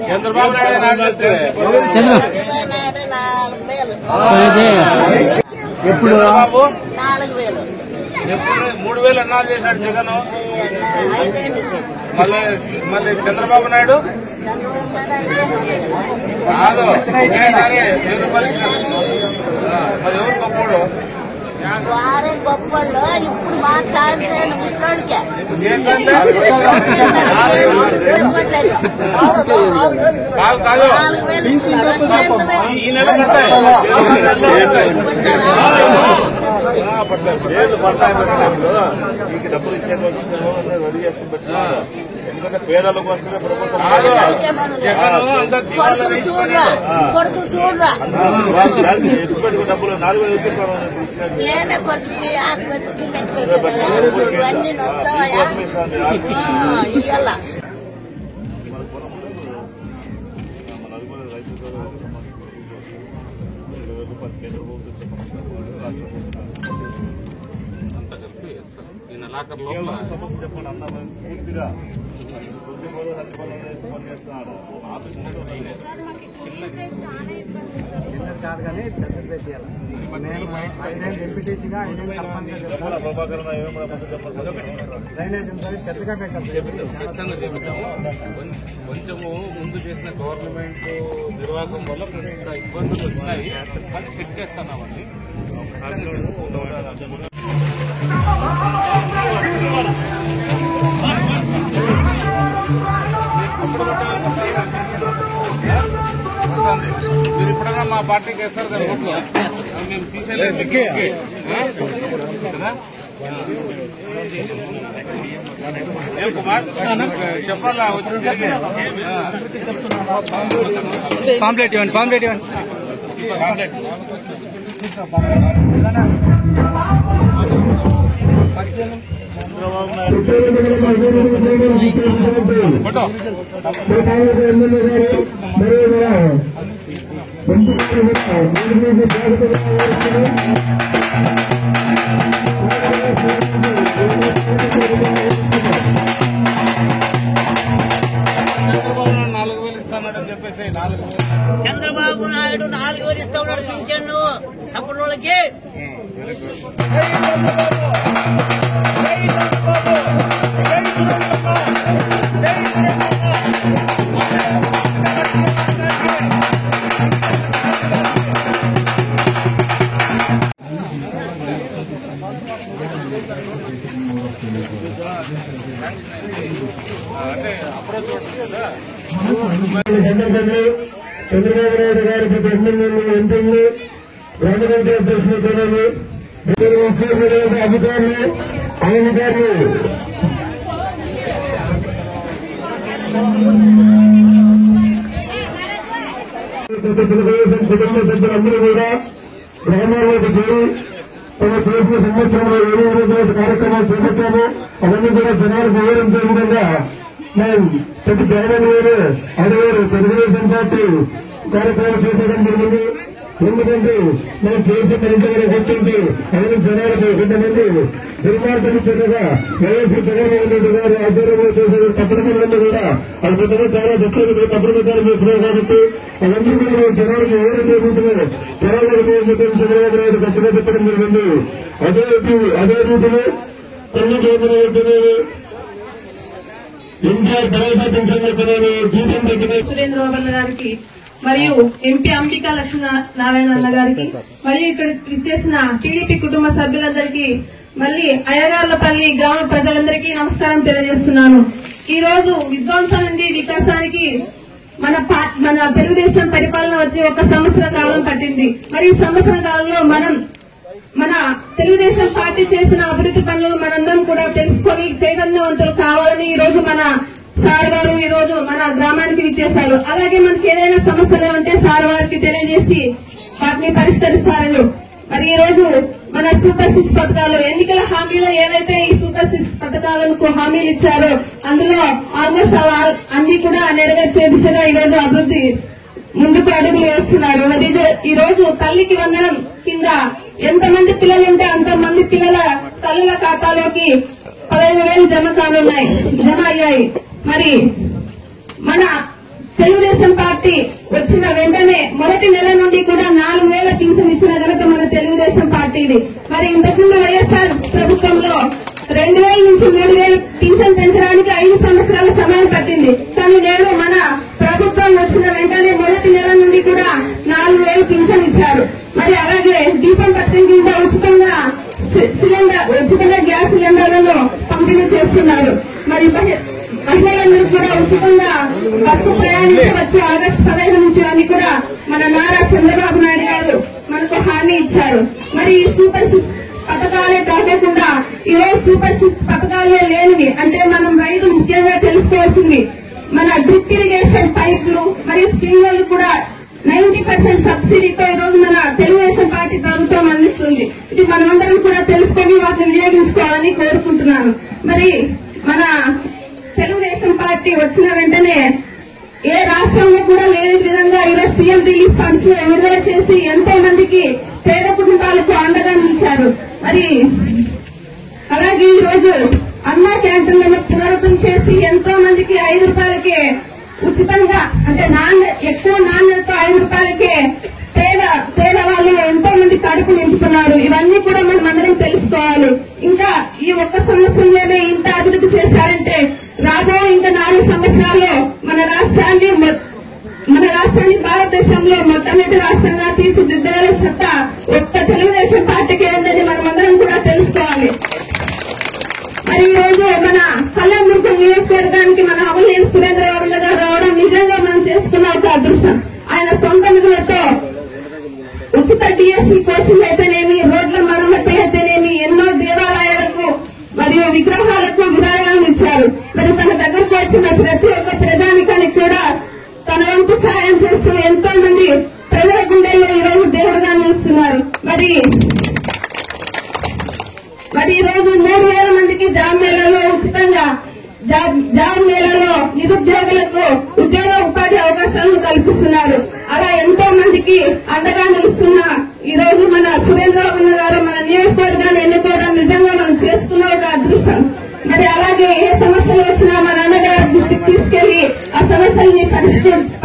చంద్రబాబు నాయుడు ఎప్పుడు 3000 అన్నారు చేశాడు జగన్. మళ్ళీ చంద్రబాబు నాయుడు కాదు మరి ఎవరు గొప్పడు వారే గొప్పళ్ళు ఇప్పుడు మాకు సాయం చేయండి ముసలోళ్ళకి కాదు ఈ నెల మీకు డబ్బులు ఇచ్చే కోసం రెడీ చేసుకుని పెట్టినా ఎందుకంటే పేదల కోసమే ప్రభుత్వం కొడుకులు చూడరా పెట్టుకుని డబ్బులు 4000 ఇచ్చేస్తాను నేనే ఖర్చుకి ఆసుపత్రికి ఇయ్యాల అంతా కలిపి వేస్తారు ఈ నెలాఖరు లోపల చెప్పండి అన్న పూర్తిగా కాదు కానీ ఎంపీటీసీగా పెద్దగా ఖచ్చితంగా చెబుతాము. కొంచెము ముందు చేసిన గవర్నమెంట్ నిర్వాహకం వల్ల కొంత ఇబ్బందులు వచ్చినాయి, కానీ సెట్ చేస్తున్నామండి. మీరు ఇప్పుడన్నా మా పార్టీకి వేస్తారు కదా ఓట్లు, మేము తీసేలేదు ఏం కుమార్ చెప్పాలా వచ్చింది పాంప్లెట్ ఇవ్వండి చంద్రబాబు నాయుడు ఇస్తానని చెప్పేసి 4000 చంద్రబాబు నాయుడు 4000 ఇస్తా ఉన్నాడు పింఛన్ను అప్పుడు వాళ్ళకి. చంద్రబాబు నాయుడు గారి ప్రతి ఎమ్మెల్యేలు ఎంపీలు గవర్నమెంట్ అధ్యక్షులు అధికారులు అధికారులు తెలుగుదేశం కుటుంబ సభ్యులందరూ కూడా గ్రామాల్లోకి చేరి తమ చేసిన సంవత్సరంలో 7 రోజుల కార్యక్రమాలు చేపట్టాము. అవన్నీ కూడా జనాలకు వివరించే విధంగా మేము ప్రతి గ్రామం వేరు అడిగారు తెలుగుదేశం పార్టీ కార్యక్రమాలు చేపట్టడం జరిగింది. ఎందుకంటే మేము చేసే ఇంతవరకు వచ్చింది అవన్నీ జనాలకు కొంతమంది దుర్మార్గం చెందగా వైఎస్ జగన్మోహన్ రెడ్డి గారు ఆధ్వర్యంలో చేసే తప్పనిసరి కూడా అది కొంతమంది చాలా దక్షిణ తప్పనిసరి చేస్తున్నారు కాబట్టి అవన్నీ కూడా మేము జనాలకు ఎవరు చేరుకుంటున్నారు జనాలకు చంద్రబాబు నాయుడు ఖచ్చితంగా చెప్పడం జరిగింది. అదే రీతిలో కొన్ని కేంద్ర ఎన్టీఆర్ భరోసా పెన్షన్ లెక్కలేని దీపం పెట్టిన సురేంద్రబాబు అన్న గారికి మరియు ఎంపీ అంబికా లక్ష్మీనారాయణ అన్న గారికి మరియు ఇక్కడ ఇచ్చేసిన టీడీపీ కుటుంబ సభ్యులందరికీ మళ్ళీ అయ్యగార్లపల్లి గ్రామ ప్రజలందరికీ నమస్కారం తెలియజేస్తున్నాను. ఈ రోజు విధ్వంసం నుండి వికాసానికి మన తెలుగుదేశం పరిపాలన వచ్చి 1 సంవత్సర కాలం పట్టింది. మరి ఈ సంవత్సర కాలంలో మన తెలుగుదేశం పార్టీ చేసిన అభివృద్ధి పనులు మనందరం కూడా తెలుసుకొని చైతన్యవంతులు కావాలని ఈ రోజు మన సార్ గారు ఈ రోజు మన గ్రామానికి విచ్చేశారు. అలాగే మనకి ఏదైనా సమస్యలు ఉంటే సార్ వారికి తెలియజేసి వాటిని పరిష్కరిస్తారని మరి ఈ రోజు మన సూపర్ 6 పథకాలు ఎన్నికల హామీలో ఏవైతే ఈ సూపర్ 6 పథకాలకు హామీలు ఇచ్చారో అందులో ఆల్మోస్ట్ అన్ని కూడా నెరవేర్చే దిశగా ఈ రోజు అభివృద్ధి ముందుకు అడుగులు వేస్తున్నారు. మరి ఈ రోజు తల్లికి వందనం కింద ఎంతమంది పిల్లలు ఉంటే అంతమంది పిల్లల తల్లుల ఖాతాలోకి 15,000 జమ అయ్యాయి. మరి మన తెలుగుదేశం పార్టీ వచ్చిన వెంటనే మొదటి నెల నుండి కూడా 4,000 పింఛన్ ఇచ్చిన ఘనత మన తెలుగుదేశం పార్టీది. మరి ఇంతకుముందు వైఎస్ఆర్ ప్రభుత్వంలో 2,000 నుంచి 3,000 పింఛన్ పెంచడానికి 5 సంవత్సరాల సమయం పట్టింది. కానీ నేడు మన ప్రభుత్వం వచ్చిన వెంటనే మొదటి నెల నుండి కూడా 4,000 పింఛన్ ఇచ్చారు. మరి అలాగే దీపం పథకం కింద ఉచితంగా గ్యాస్ సిలిండర్లను పంపిణీ చేస్తున్నారు. మరి మహిళలందరూ కూడా ఉచితంగా బస్సు ప్రయాణించవచ్చు ఆగస్టు 15 నుంచి అని కూడా మన నారా చంద్రబాబు నాయుడు గారు మనకు హామీ ఇచ్చారు. మరి ఈ సూపర్ 6 పథకాలే కాకుండా ఈరోజు సూపర్ 6 పథకాలే లేనివి అంటే మనం రైతులు ముఖ్యంగా తెలుసుకోవాల్సింది మన డ్రిప్ ఇరిగేషన్ పైపులు మరియు స్ప్రింక్లర్లు కూడా 90% సబ్సిడీతో ఈ రోజు మన తెలుగుదేశం పార్టీ ప్రభుత్వం అందిస్తుంది. ఇది మనమందరం కూడా తెలుసుకొని వాటిని వినియోగించుకోవాలని కోరుకుంటున్నాను. మరి మన తెలుగుదేశం పార్టీ వచ్చిన వెంటనే ఏ రాష్ట్రంలో కూడా లేని విధంగా ఈరోజు సీఎం రిలీఫ్ ఫండ్స్ విడుదల చేసి ఎంతో మందికి పేద కుటుంబాలకు అండగా నిలిచారు. మరి అలాగే ఈ రోజు అన్న క్యాంటీన్లను పునరుద్ధరణ చేసి ఎంతో మందికి 5 రూపాయలకే ఉచితంగా అంటే ఎక్కువ నాణ్యతతో 5 రూపాయలకే పేదవాళ్ళు ఎంతో మంది కడుపు నింపుతున్నారు. ఇవన్నీ కూడా మనం అందరం తెలుసుకోవాలి. ఇంకా ఈ 1 సంవత్సరంలోనే ఇంత అభివృద్ధి చేశారంటే రాబోయే ఇంకా 4 సంవత్సరాల్లో మన రాష్ట్రాన్ని భారతదేశంలో మొట్టమొదటి రాష్ట్రంగా తీర్చిదిద్దగల సత్తా ఒక్క తెలుగుదేశం పార్టీకి ఉందని మనం అందరం కూడా తెలుసుకోవాలి. మరి ఈ రోజు మన కళ్యాణదుర్గం నియోజకవర్గానికి మన అమలేని సురేంద్రబాబు గారు రావడం నిజంగా మనం చేసుకున్న ఒక అదృష్టం. ఆయన సొంత నిధులతో ఉచిత డిఎస్సీ కోచింగ్ అయితేనేమి, రోడ్ల మరమ్మతు అయితేనేమి, ఎన్నో దేవాలయాలకు మరియు విగ్రహాలకు విరాళాలు ఇచ్చారు. మరి తన దగ్గరకు వచ్చిన ప్రతి ఒక్క ప్రజానికానికి కూడా తన వంతు సహాయం చేస్తూ ఎంతో మంది ప్రజల గుండెల్లో ఈ రోజు దేవుడుగా నిలుస్తున్నారు. మరి ఈ రోజు 3,000 మందికి జాబ్ మేళలో ఉచితంగా జాబ్ మేళలో నిరుద్యోగులకు ఉద్యోగ ఉపాధి అవకాశాలను కల్పిస్తున్నారు. అలా ఎంతో మందికి అండగా నిలుస్తున్న ఈ రోజు మన సురేంద్రబాబు గారు మన నియోజకవర్గాన్ని ఎన్నుకోవడం నిజంగా మనం చేసుకున్న ఒక అదృష్టం. మరి అలాగే ఏ సమస్యలు వచ్చినా మన అన్నగారి దృష్టికి తీసుకెళ్లి ఆ సమస్యల్ని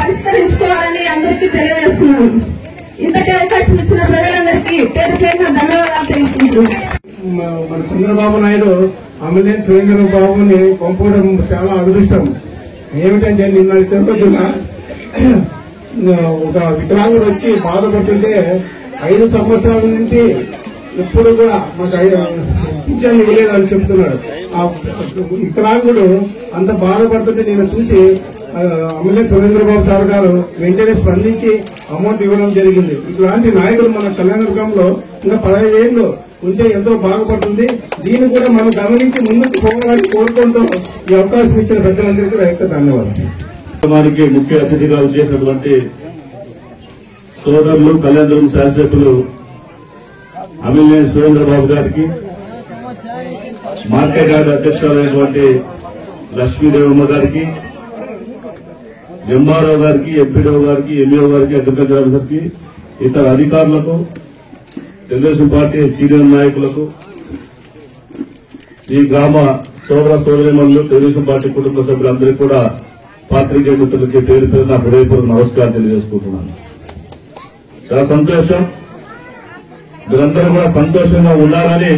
పరిష్కరించుకోవాలని అందరికీ తెలియజేస్తున్నాను. ఇంతటి అవకాశం ఇచ్చిన ప్రజలందరికీ పేరు పేరున ధన్యవాదాలు తెలుసుకుంటున్నాను. మన చంద్రబాబు నాయుడు అమలేని సురేంద్రబాబుని పంపడం చాలా అదృష్టం. ఏమిటంటే నిన్న తిరుపతిన ఒక వికలాంగుడు వచ్చి బాధపడుతుంటే 5 సంవత్సరాల నుంచి ఎప్పుడు కూడా మాకు పింఛన్ ఇవ్వలేదని చెప్తున్నాడు. ఆ వికలాంగుడు అంత బాధపడుతుంటే నేను చూసి అమలేని సురేంద్రబాబు సార్ గారు వెంటనే స్పందించి అమౌంట్ ఇవ్వడం జరిగింది. ఇలాంటి నాయకులు మన కళ్యాణదుర్గంలో ఇంకా 15 ఏళ్లు ఉంటే ఎంతో బాగుపడుతుంది. దీన్ని కూడా మనం గమనించి ముందుకు పోవాలని కోరుకుంటూ ఈ అవకాశం ఇచ్చిన ప్రజలందరికీ ధన్యవాదాలు. ముఖ్య అతిథిగా చేసినటువంటి సోదరులు కళ్యాణదుర్గం శాసనసభ్యులు అమిలేని సురేంద్రబాబు గారికి, మార్కెట్ యార్డ్ అధ్యక్షులైనటువంటి లక్ష్మీదేవమ్మ గారికి, ఎంఆర్ఓ గారికి, ఎంపీడీఓ గారికి, ఎంఈఓ గారికి, అగ్రికల్చర్ ఆఫీసర్కి, ఇతర అధికారులకు, తెలుగుదేశం పార్టీ సీనియర్ నాయకులకు, ఈ గ్రామ సోదర సోదరీమణులు, తెలుగుదేశం పార్టీ కుటుంబ సభ్యులందరికీ కూడా పాత్రికేయ మిత్రులకి పేరు పేరు నా హృదయపూర్వక నమస్కారం తెలియజేసుకుంటున్నాను. చాలా సంతోషం. మీరందరూ కూడా సంతోషంగా ఉండాలని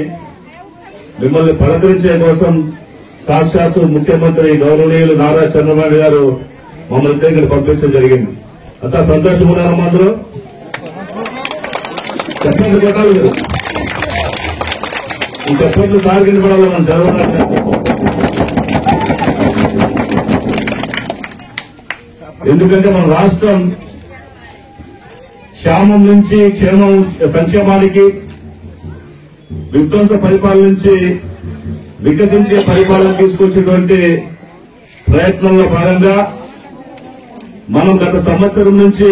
మిమ్మల్ని పలకరించే కోసం సాక్షాత్తు ముఖ్యమంత్రి గౌరవనీయులు నారా చంద్రబాబు గారు మమ్మల్ని ఇద్దరు పంపించడం జరిగింది. అంతా సంతోషంగా ఉన్నారమ్మా అందరూ? చెప్పండి కొట్టాలి మీరు. ఈ చెప్పండి సార్ కింద పడాలి మనం చదవాలి. ఎందుకంటే మన రాష్ట్రం క్షేమం నుంచి సంక్షేమానికి, విధ్వంస పరిపాలన నుంచి వికసించే పరిపాలన తీసుకొచ్చేటువంటి ప్రయత్నంలో భాగంగా మనం గత సంవత్సరం నుంచి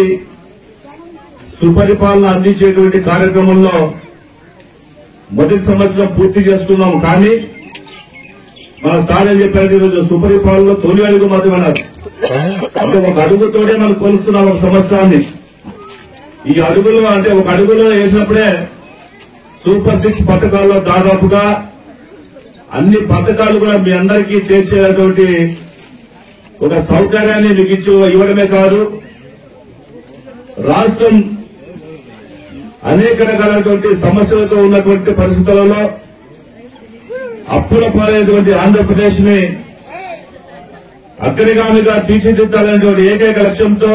సుపరిపాలన అందించేటువంటి కార్యక్రమంలో మొదటి సంవత్సరం పూర్తి చేసుకున్నాం. కానీ మన సార్ ఏం చెప్పారు, ఈరోజు సుపరిపాలనలో తొలి అడుగు మాత్రమన్నారు. అంటే ఒక అడుగుతోనే మనం కొలుస్తున్నాం ఒక సంవత్సరాన్ని. ఈ అడుగులో అంటే ఒక అడుగులో వేసినప్పుడే సూపర్ 6 పథకాల్లో దాదాపుగా అన్ని పథకాలు కూడా మీ అందరికీ చేర్చేటువంటి ఒక సౌకర్యాన్ని మీకు ఇవ్వడమే కాదు, రాష్ట్రం అనేక రకాలైనటువంటి సమస్యలతో ఉన్నటువంటి పరిస్థితులలో అప్పుల పాలైనటువంటి ఆంధ్రప్రదేశ్ ని అగ్రగామిగా తీర్చిదిద్దాలనేటువంటి ఏకైక లక్ష్యంతో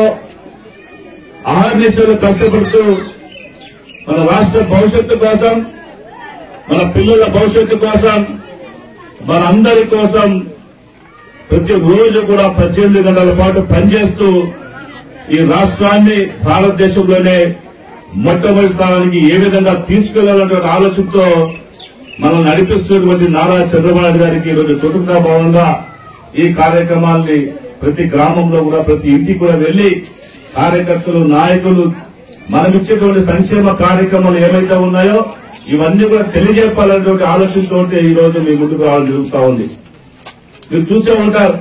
అహర్నిశలు కష్టపడుతూ మన రాష్ట్ర భవిష్యత్తు కోసం, మన పిల్లల భవిష్యత్తు కోసం, మన అందరి కోసం ప్రతి రోజు కూడా 18 గంటల పాటు పనిచేస్తూ ఈ రాష్ట్రాన్ని భారతదేశంలోనే మొట్టమొదటి స్థానానికి ఏ విధంగా తీసుకెళ్లాలనే ఆలోచనతో మనం నడిపిస్తున్నటువంటి నారా చంద్రబాబు నాయుడు గారికి ఈరోజు కుటుంబభావంగా ఈ కార్యక్రమాల్ని ప్రతి గ్రామంలో కూడా ప్రతి ఇంటికి కూడా వెళ్లి కార్యకర్తలు, నాయకులు మనం ఇచ్చేటువంటి సంక్షేమ కార్యక్రమాలు ఏవైతే ఉన్నాయో ఇవన్నీ కూడా తెలియజెప్పాలనేటువంటి ఆలోచనతో ఈ రోజు మీ ముందుకు రావడం జరుగుతూ ఉంది. మీరు చూసే ఉంటారు,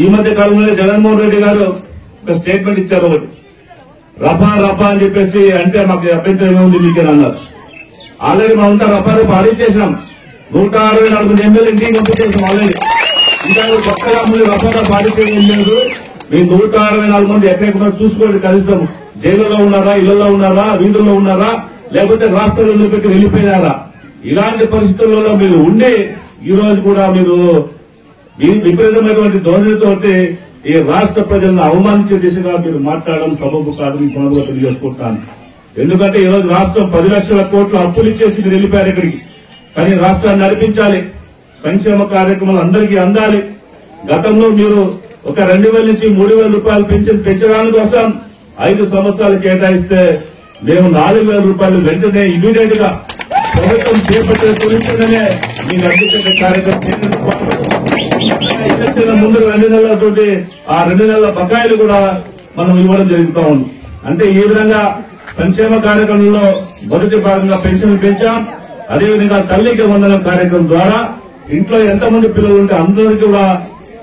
ఈ మధ్య కాలంలో జగన్మోహన్ రెడ్డి గారు ఒక స్టేట్మెంట్ ఇచ్చారు. ఒకటి రఫా రఫా అని చెప్పేసి, అంటే మాకు అభ్యంతరం ఏముంది మీకే అన్నారు. ఆల్రెడీ మనం ఉంటా రఫా రఫా ఆడిచ్చేసినాం. 164 ఎమ్మెల్యే ఇంటికి పంపించేసాం ఆల్రెడీ. ఇంకా కొత్తగా మీరు రఫా రఫా ఆడిచ్చేది లేదు. మీ 164 మంది ఎక్కడెక్కడ చూసుకోండి. కనీసం జైలులో ఉన్నారా, ఇళ్లలో ఉన్నారా, వీధుల్లో ఉన్నారా, లేకపోతే రాష్ట్రాల్లో పెట్టి వెళ్లిపోయినారా? ఇలాంటి పరిస్థితులలో మీరు ఉండి ఈ రోజు కూడా మీరు విపరీతమైనటువంటి ధోరణితో ఈ రాష్ట్ర ప్రజలను అవమానించే దిశగా మీరు మాట్లాడడం సబబు కాదు. మీ పనులుగా తెలియజేసుకుంటాను. ఎందుకంటే ఈ రోజు రాష్ట్రం 10 లక్షల కోట్ల అప్పులు ఇచ్చేసి మీరు వెళ్లిపోయారు ఇక్కడికి. కానీ రాష్ట్రాన్ని నడిపించాలి, సంక్షేమ కార్యక్రమాలు అందరికీ అందాలి. గతంలో మీరు ఒక 2,000 నుంచి 3,000 రూపాయలు పెంచడానికి కోసం 5 సంవత్సరాలు కేటాయిస్తే మేము 4,000 రూపాయలు వెంటనే ఇమీడియట్ గా ప్రభుత్వం చేపట్టే తొలించగానే మీకు అందించే కార్యక్రమం ముందు 2 నెలలతోటి ఆ 2 నెలల బకాయిలు కూడా మనం ఇవ్వడం జరుగుతూ ఉంది. అంటే ఈ విధంగా సంక్షేమ కార్యక్రమంలో మొదటి భాగంగా పెన్షన్లు పెంచాం. అదేవిధంగా తల్లికి వందనం కార్యక్రమం ద్వారా ఇంట్లో ఎంతమంది పిల్లలు ఉంటే అందరికీ కూడా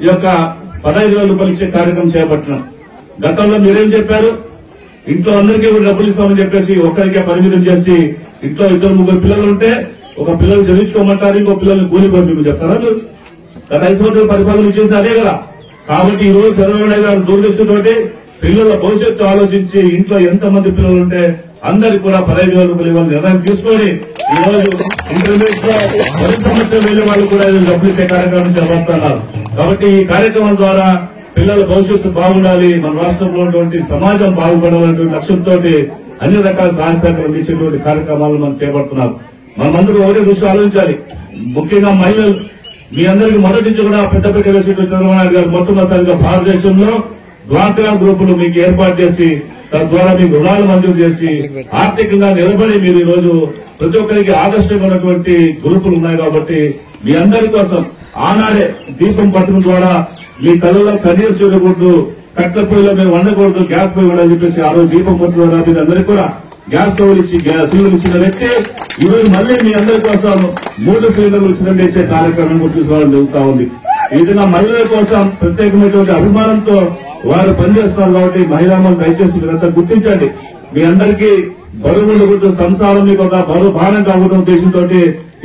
ఈ యొక్క 15,000 రూపాయలు ఇచ్చే కార్యక్రమం చేపట్టినాం. గతంలో మీరేం చెప్పారు, ఇంట్లో అందరికీ కూడా డబ్బులు ఇస్తామని చెప్పేసి ఒక్కరికే పరిమితం చేసి ఇంట్లో 2-3 పిల్లలు ఉంటే ఒక పిల్లలు చదివించుకోమంటారు, ఇంకో పిల్లల్ని కూలి పంపించమని చెప్తారా మీరు? గత 5 సంవత్సరాల పరిపాలన చేసింది అదే కదా. కాబట్టి ఈ రోజు చంద్రబాబు నాయుడు గారు దూరదృష్టితోటి పిల్లల భవిష్యత్తు ఆలోచించి ఇంట్లో ఎంతమంది పిల్లలు ఉంటే అందరికి కూడా 15,000 రూపాయలు ఇవ్వాలని నిర్ణయం తీసుకొని ఈ రోజు ఇంటర్మీడియట్ లో మొదటి సంవత్సరం వెళ్లే వాళ్ళు కూడా డబ్బులు ఇచ్చే కార్యక్రమం చేపడుతున్నారు. కాబట్టి ఈ కార్యక్రమం ద్వారా పిల్లల భవిష్యత్తు బాగుండాలి, మన రాష్ట్రంలో ఉన్నటువంటి సమాజం బాగుపడాలనేటువంటి లక్ష్యంతో అన్ని రకాల సహాయ సహకారం అందించేటువంటి కార్యక్రమాలను మనం చేపడుతున్నారు. మనమందరూ ఒకటే దృష్టి ఆలోచించాలి. ముఖ్యంగా మహిళలు మీ అందరికీ మొదటి నుంచి కూడా పెద్దపేట వేసేటువంటి చంద్రబాబు నాయుడు గారు మొట్టమొదటిగా భారతదేశంలో డ్వాక్రా గ్రూపులు మీకు ఏర్పాటు చేసి తద్వారా మీకు రుణాలు మంజూరు చేసి ఆర్థికంగా నిలబడి మీరు ఈ రోజు ప్రతి ఒక్కరికి ఆదర్శమైనటువంటి గ్రూపులు ఉన్నాయి. కాబట్టి మీ అందరి కోసం ఆనాడే దీపం పట్టడం ద్వారా మీ కళ్ళలో కన్నీరు చూడకూడదు, కట్ల పొయ్యిలో మేము వండకూడదు, గ్యాస్ పొయ్యి కూడా చెప్పేసి ఆ రోజు దీపం పట్టడం ద్వారా మీరు అందరికీ కూడా గ్యాస్ స్టవ్లు ఇచ్చి సిలిండర్లు ఇచ్చిన వ్యక్తి ఈ రోజు మళ్లీ మీ అందరి కోసం 3 సిలిండర్లు సిలిండర్ ఇచ్చే కార్యక్రమం గుర్తించుకోవడం జరుగుతూ ఉంది. ఈ విధంగా మహిళల కోసం ప్రత్యేకమైనటువంటి అభిమానంతో వారు పనిచేస్తున్నారు. కాబట్టి మహిళామలు దయచేసి మీరంతా గుర్తించండి. మీ అందరికీ బరువు ఉండకూడదు, సంసారం మీకు ఒక బరువు భారం కాకూడదు ఉద్దేశంతో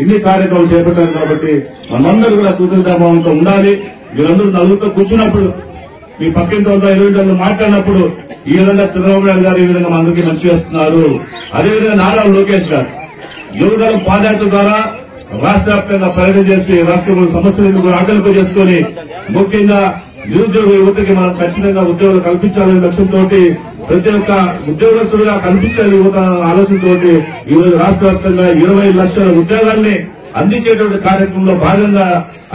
ఇన్ని కార్యక్రమాలు చేపట్టారు. కాబట్టి మనందరూ కూడా కృతజ్ఞతాభావంతో ఉండాలి. మీరందరూ నలుగురితో కూర్చున్నప్పుడు, మీ పక్కింటి వాళ్ళతో 20 గంటలు మాట్లాడినప్పుడు ఈ విధంగా చంద్రబాబు నాయుడు గారు ఈ విధంగా మనందరికీ మంచి చేస్తున్నారు. అదేవిధంగా నారా లోకేష్ గారు యువగలం పాదయాత్ర ద్వారా రాష్ట్ర వ్యాప్తంగా పర్యటన చేసి రాష్ట్రంలో సమస్యలను కూడా ఆకలింపు చేసుకుని ముఖ్యంగా నిరుద్యోగ యువతకి మనం ఖచ్చితంగా ఉద్యోగాలు కల్పించాలనే లక్ష్యంతో ప్రతి ఒక్క ఉద్యోగస్తులుగా కల్పించాలి యువత ఆలోచనతో ఈ రోజు రాష్ట్ర వ్యాప్తంగా 20 లక్షల ఉద్యోగాల్ని అందించేటువంటి కార్యక్రమంలో భాగంగా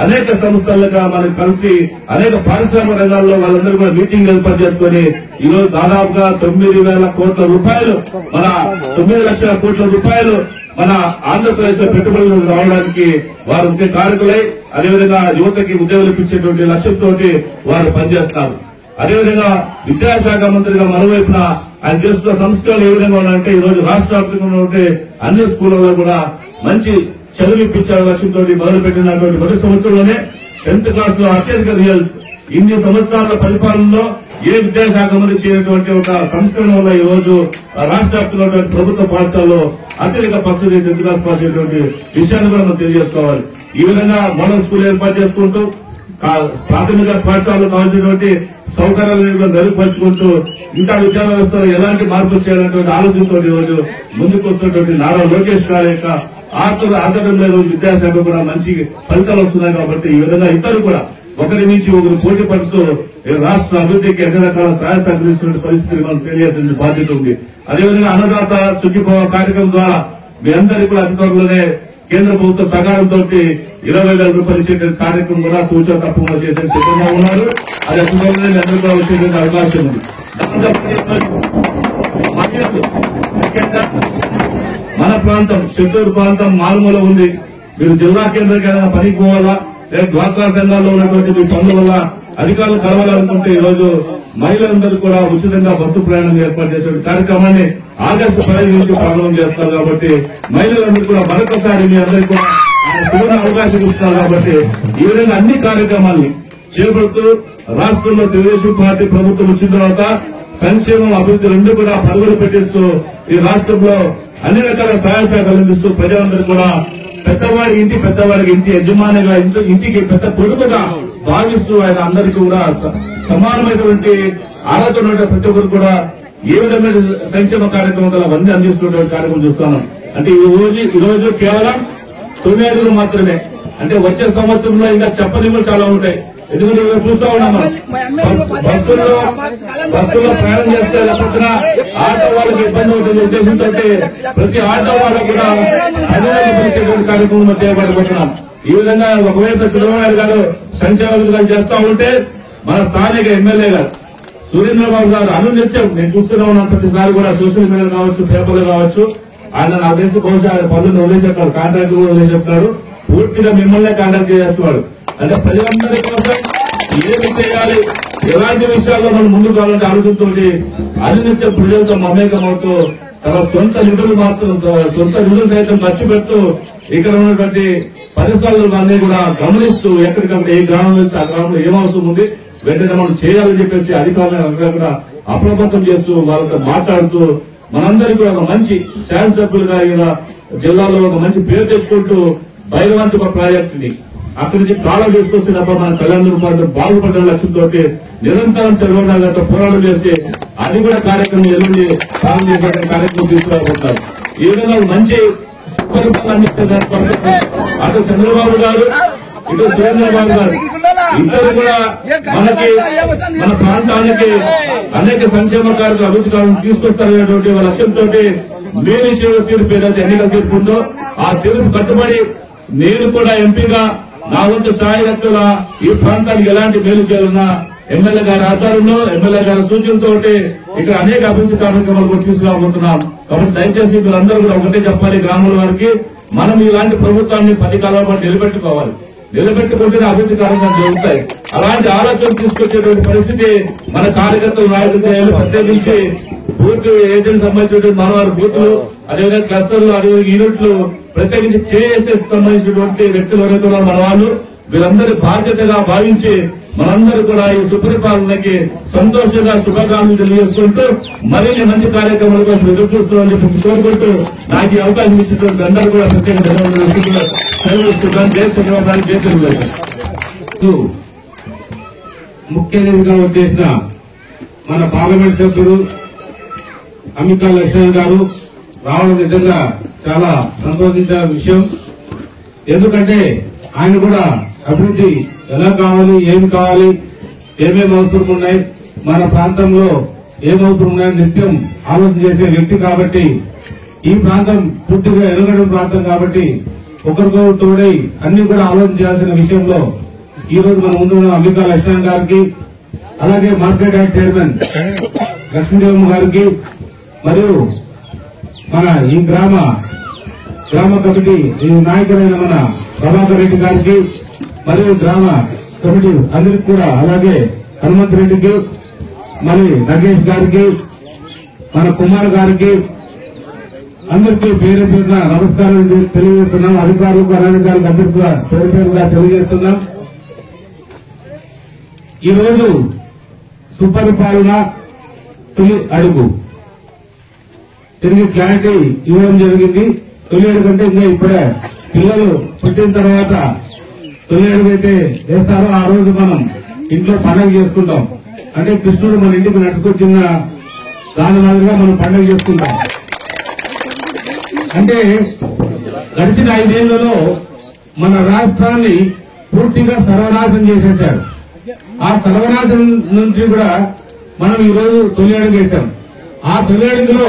అనేక సంస్థలుగా మనం కలిసి అనేక పారిశ్రామిక రంగాల్లో వాళ్ళందరూ కూడా మీటింగ్ ఏర్పాటు చేసుకుని ఈ రోజు దాదాపుగా 9,000 కోట్ల రూపాయలు మన 9 లక్షల కోట్ల రూపాయలు మన ఆంధ్రప్రదేశ్ లో పెట్టుబడులు రావడానికి వారు ముఖ్య కారకులై అదేవిధంగా యువతకి ఉద్యోగాలు ఇప్పించేటువంటి లక్ష్యంతో వారు పనిచేస్తున్నారు. అదేవిధంగా విద్యాశాఖ మంత్రిగా మరోవైపున ఆయన చేస్తున్న సంస్కరణలు ఏ విధంగా ఉన్నాయంటే ఈ రోజు రాష్ట్ర వ్యాప్తంగా ఉన్నటువంటి అన్ని స్కూళ్లలో కూడా మంచి చదువు ఇప్పించాల లక్ష్యంతో మొదలుపెట్టినటువంటి మొదటి సంవత్సరంలోనే 10th క్లాస్ లో అత్యధిక రిజల్ట్స్ ఇన్ని సంవత్సరాల పరిపాలనలో ఏ విద్యాశాఖ మంత్రి చేయనటువంటి ఒక సంస్కరణ వల్ల ఈ రోజు రాష్ట్ర వ్యాప్తంగా ఉన్నటువంటి ప్రభుత్వ పాఠశాలలో అత్యధిక పర్సెంటేజ్ 10th క్లాస్ పాస్ అయ్యేటువంటి విషయాన్ని కూడా మనం తెలియజేసుకోవాలి. ఈ విధంగా మోడల్ స్కూల్ ఏర్పాటు చేసుకుంటూ ప్రాథమిక పాఠశాలలో కావాల్సినటువంటి సౌకర్యాలను మెరుగుపరుచుకుంటూ ఇంకా విద్యా వ్యవస్థలో ఎలాంటి మార్పులు చేయాలనేటువంటి ఆలోచనతో ఈ రోజు ముందుకు వస్తున్నటువంటి నారా లోకేష్ గారి యొక్క ఆధ్వర్యంలో విద్యాశాఖ కూడా మంచి ఫలితాలు వస్తున్నాయి. కాబట్టి ఈ విధంగా ఇద్దరు కూడా ఒకరి నుంచి ఒకరు పోటీ పడుతూ రాష్ట్ర అభివృద్ధికి అన్ని రకాల సహాయ సహకరిస్తున్న పరిస్థితిని మనం తెలియాల్సిన బాధ్యత ఉంది. అదేవిధంగా అన్నదాత సుఖీభవ కార్యక్రమం ద్వారా మీ అందరికీ కూడా అతి త్వరలోనే కేంద్ర ప్రభుత్వ సహకారంతో 20,000 రూపాయలు ఇచ్చే కార్యక్రమం కూడా కూర్చో తప్పకుండా చేసే సిద్ధంగా ఉన్నారు. అది అతి త్వరలోనే అందరూ కూడా వచ్చేటువంటి అవకాశం ఉంది. మన ప్రాంతం చిత్తూరు ప్రాంతం మారుమూల ఉంది. మీరు జిల్లా కేంద్రంగా పనికి పోవాలా లేదా డ్వాక్రా సంఘాల్లో ఉన్నటువంటి మీ పనుల వల్ల అధికారులు కలవాలనుకుంటే ఈ రోజు మహిళలందరూ కూడా ఉచితంగా బస్సు ప్రయాణం ఏర్పాటు చేసే కార్యక్రమాన్ని ఆగస్టు 15 నుంచి ప్రారంభం చేస్తారు. కాబట్టి మహిళలందరూ కూడా మరొకసారి మీ అందరికీ కూడా పూర్ణ అవకాశం ఇస్తున్నారు. కాబట్టి ఈ విధంగా అన్ని కార్యక్రమాల్ని చేపడుతూ రాష్ట్రంలో తెలుగుదేశం పార్టీ ప్రభుత్వం వచ్చిన తర్వాత సంక్షేమం అభివృద్ధి రెండు కూడా పరుగులు పెట్టిస్తూ ఈ రాష్ట్రంలో అన్ని రకాల సహాయ సహకారాలు అందిస్తూ ప్రజలందరూ కూడా పెద్దవాడి ఇంటి పెద్దవాడికి ఇంటి యజమానిగా ఇంటికి పెద్ద కొడుకుగా భావిస్తూ ఆయన అందరికీ కూడా సమానమైనటువంటి ఆలోచన ప్రతి ఒక్కరు కూడా ఏ విధమైన సంక్షేమ కార్యక్రమం గల అన్ని అందిస్తున్నటువంటి కార్యక్రమం చూస్తున్నాం. అంటే ఈ రోజు కేవలం 9 అడుగులు మాత్రమే. అంటే వచ్చే సంవత్సరంలో ఇంకా చెప్పనివ్వలు చాలా ఉంటాయి. ఎందుకంటే ఇవాళ చూస్తా ఉన్నాం బస్సులో ప్రయాణం చేస్తే లేకపోతే ఆటో వాళ్ళకి ఇబ్బంది అవుతుంది ఉద్దేశంతో ప్రతి ఆటో వాళ్ళకు కూడా అభివృద్ధి కార్యక్రమం చేపట్టబోతున్నాం. ఈ విధంగా ఒకవైపు చంద్రబాబు గారు సంక్షేమ అభివృద్ధి చేస్తా ఉంటే మన స్థానిక ఎమ్మెల్యే గారు సురేంద్రబాబు గారు అనునిత్యం నేను చూస్తూనే ఉన్నాను. ప్రతిసారి కూడా సోషల్ మీడియా కావచ్చు పేపర్లు కావచ్చు ఆయన నాకు తెలిసి బహుశా పనులను వదిలేసేస్తారు, కాంట్రాక్ట్ కూడా వదిలేసేస్తారు. పూర్తిగా మిమ్మల్నే కాంటాక్ట్ చేస్తున్నాడు. అంటే ప్రజలందరి కోసం ఏమి చేయాలి, ఎలాంటి విషయాల్లో మనం ముందుకు కావాలంటే ఆలోచనతో అనునిత్యం ప్రజలతో మమేకమవుతూ తమ సొంత నిధులు సైతం ఖర్చు పెడుతూ ఇక్కడ ఉన్నటువంటి పరిసరాలను అన్ని కూడా గమనిస్తూ ఎక్కడికక్కడ ఏ గ్రామం నుంచి ఆ గ్రామంలో ఏం అవసరం ఉంది వెంటనే మనం చేయాలని చెప్పేసి అధికారులను కూడా అప్రమత్తం చేస్తూ వాళ్ళతో మాట్లాడుతూ మనందరికీ ఒక మంచి శాసనసభ్యులుగా జిల్లాలో ఒక మంచి పేరు తెచ్చుకుంటూ భైరవంతి ఒక ప్రాజెక్టుని అక్కడి నుంచి కాలం తీసుకొచ్చినప్పుడు మన కళ్యాణ పాటు బాగుపడ్డ లక్ష్యంతో నిరంతరం చంద్రబాబు గారితో పోరాటం చేసి అది కూడా కార్యక్రమం ఎల్లుండి ప్రారంభం చేసే కార్యక్రమం తీసుకురాబోతున్నారు. ఈ విధంగా మంచి సుపరిపాలన అందించే అటు చంద్రబాబు గారు ఇటు సురేంద్రబాబు గారు ఇద్దరు కూడా మనకి మన ప్రాంతానికి అనేక సంక్షేమ కార్యక్రమ అభివృద్ధి కార్యక్రమం తీసుకొస్తారనేటువంటి లక్ష్యంతో మీరు ఇచ్చిన తీర్పు ఏదైతే ఎన్నికల తీర్పు ఉందో ఆ తీర్పు కట్టుబడి నేను కూడా ఎంపీగా నా వంతు ఛాయగా ఈ ప్రాంతానికి ఎలాంటి మేలు చేయాలన్నా ఎమ్మెల్యే గారి ఆధ్వర్యంలో ఎమ్మెల్యే గారి సూచనతో ఇక్కడ అనేక అభివృద్ధి కార్యక్రమాలు కూడా తీసుకురాబోతున్నాం. కాబట్టి దయచేసి మీరందరూ కూడా ఒకటే చెప్పాలి, గ్రామాల వారికి మనం ఇలాంటి ప్రభుత్వాన్ని 10 కాలాల పాటు నిలబెట్టుకోవాలి. నిలబెట్టుకుంటేనే అభివృద్ధి కార్యక్రమాలు జరుగుతాయి. అలాంటి ఆలోచన తీసుకొచ్చేటువంటి పరిస్థితి మన కార్యకర్తలు నాయకులు చేయాలి. ప్రత్యేకించి బూత్ ఏజెంట్ సంబంధించినటువంటి మనవారి బూత్లు అదేవిధంగా క్లస్టర్లు అదేవిధంగా యూనిట్లు ప్రత్యేకించి కేఎస్ఎస్ సంబంధించినటువంటి వ్యక్తులు ఎవరైతే మన వాళ్ళు వీరందరి బాధ్యతగా భావించి మనందరూ కూడా ఈ సుపరిపాలనకి సంతోషంగా శుభాకాంక్షలు తెలియజేసుకుంటూ మరిన్ని మంచి కార్యక్రమాల కోసం ఎదురు చూస్తున్నామని చెప్పి కోరుకుంటూ నాకు ఈ అవకాశం ఇచ్చినటువంటి అందరూ కూడా ప్రత్యేక ధన్యవాదాలు జై చంద్రబాబు జై తెలుగుదేశం. ముఖ్య అతిథిగా వచ్చేసిన మన పార్లమెంట్ సభ్యుడు అమితా లక్ష్మణ్ గారు రావడం నిజంగా చాలా సంతోషించిన విషయం. ఎందుకంటే ఆయన కూడా అభివృద్ధి ఎలా కావాలి, ఏమి కావాలి, ఏమేమి అవసరం ఉన్నాయి, మన ప్రాంతంలో ఏం అవసరం ఉన్నాయని నిత్యం ఆలోచన చేసే వ్యక్తి కాబట్టి ఈ ప్రాంతం పూర్తిగా ఎరుగడం ప్రాంతం కాబట్టి ఒకరికొకరు తోడై అన్ని కూడా ఆలోచన చేయాల్సిన విషయంలో ఈ రోజు మన ముందు ఉన్న అంబికా లక్ష్మణ్ గారికి, అలాగే మార్కెట్ యార్డ్ చైర్మన్ లక్ష్మీదేవమ్మ గారికి, మరియు మన ఈ గ్రామ కమిటీ ఈ నాయకులైన మన ప్రభాకర్ రెడ్డి గారికి, మరియు గ్రామ కమిటీ అందరికి కూడా, అలాగే హనుమంత్ రెడ్డికి, మరి నగేష్ గారికి, మన కుమార్ గారికి అందరికీ పేరు పేరున నమస్కారం తెలియజేస్తున్నాం. అధికారులకు, అనధికారులకు అందరికీ కూడా పేరు పేరుగా తెలియజేస్తున్నాం. ఈ రోజు సుపరిపాలన తొలి అడుగు తిరిగి క్లారిటీ ఇవ్వడం జరిగింది. తొలి అడుగు అంటే ఇంకా ఇప్పుడే పిల్లలు పుట్టిన తర్వాత తొలి అడుగు అయితే వేస్తారో ఆ రోజు మనం ఇంట్లో పండుగ చేసుకుంటాం. అంటే కృష్ణుడు మన ఇంటికి నడుచుకొచ్చిన దాని మాదిరిగా మనం పండుగ చేసుకుంటాం. అంటే గడిచిన 5 ఏళ్లలో మన రాష్ట్రాన్ని పూర్తిగా సర్వనాశనం చేసేశారు. ఆ సర్వనాశనం నుంచి కూడా మనం ఈ రోజు తొలి అడుగు వేశాం. ఆ తొలి అడుగులో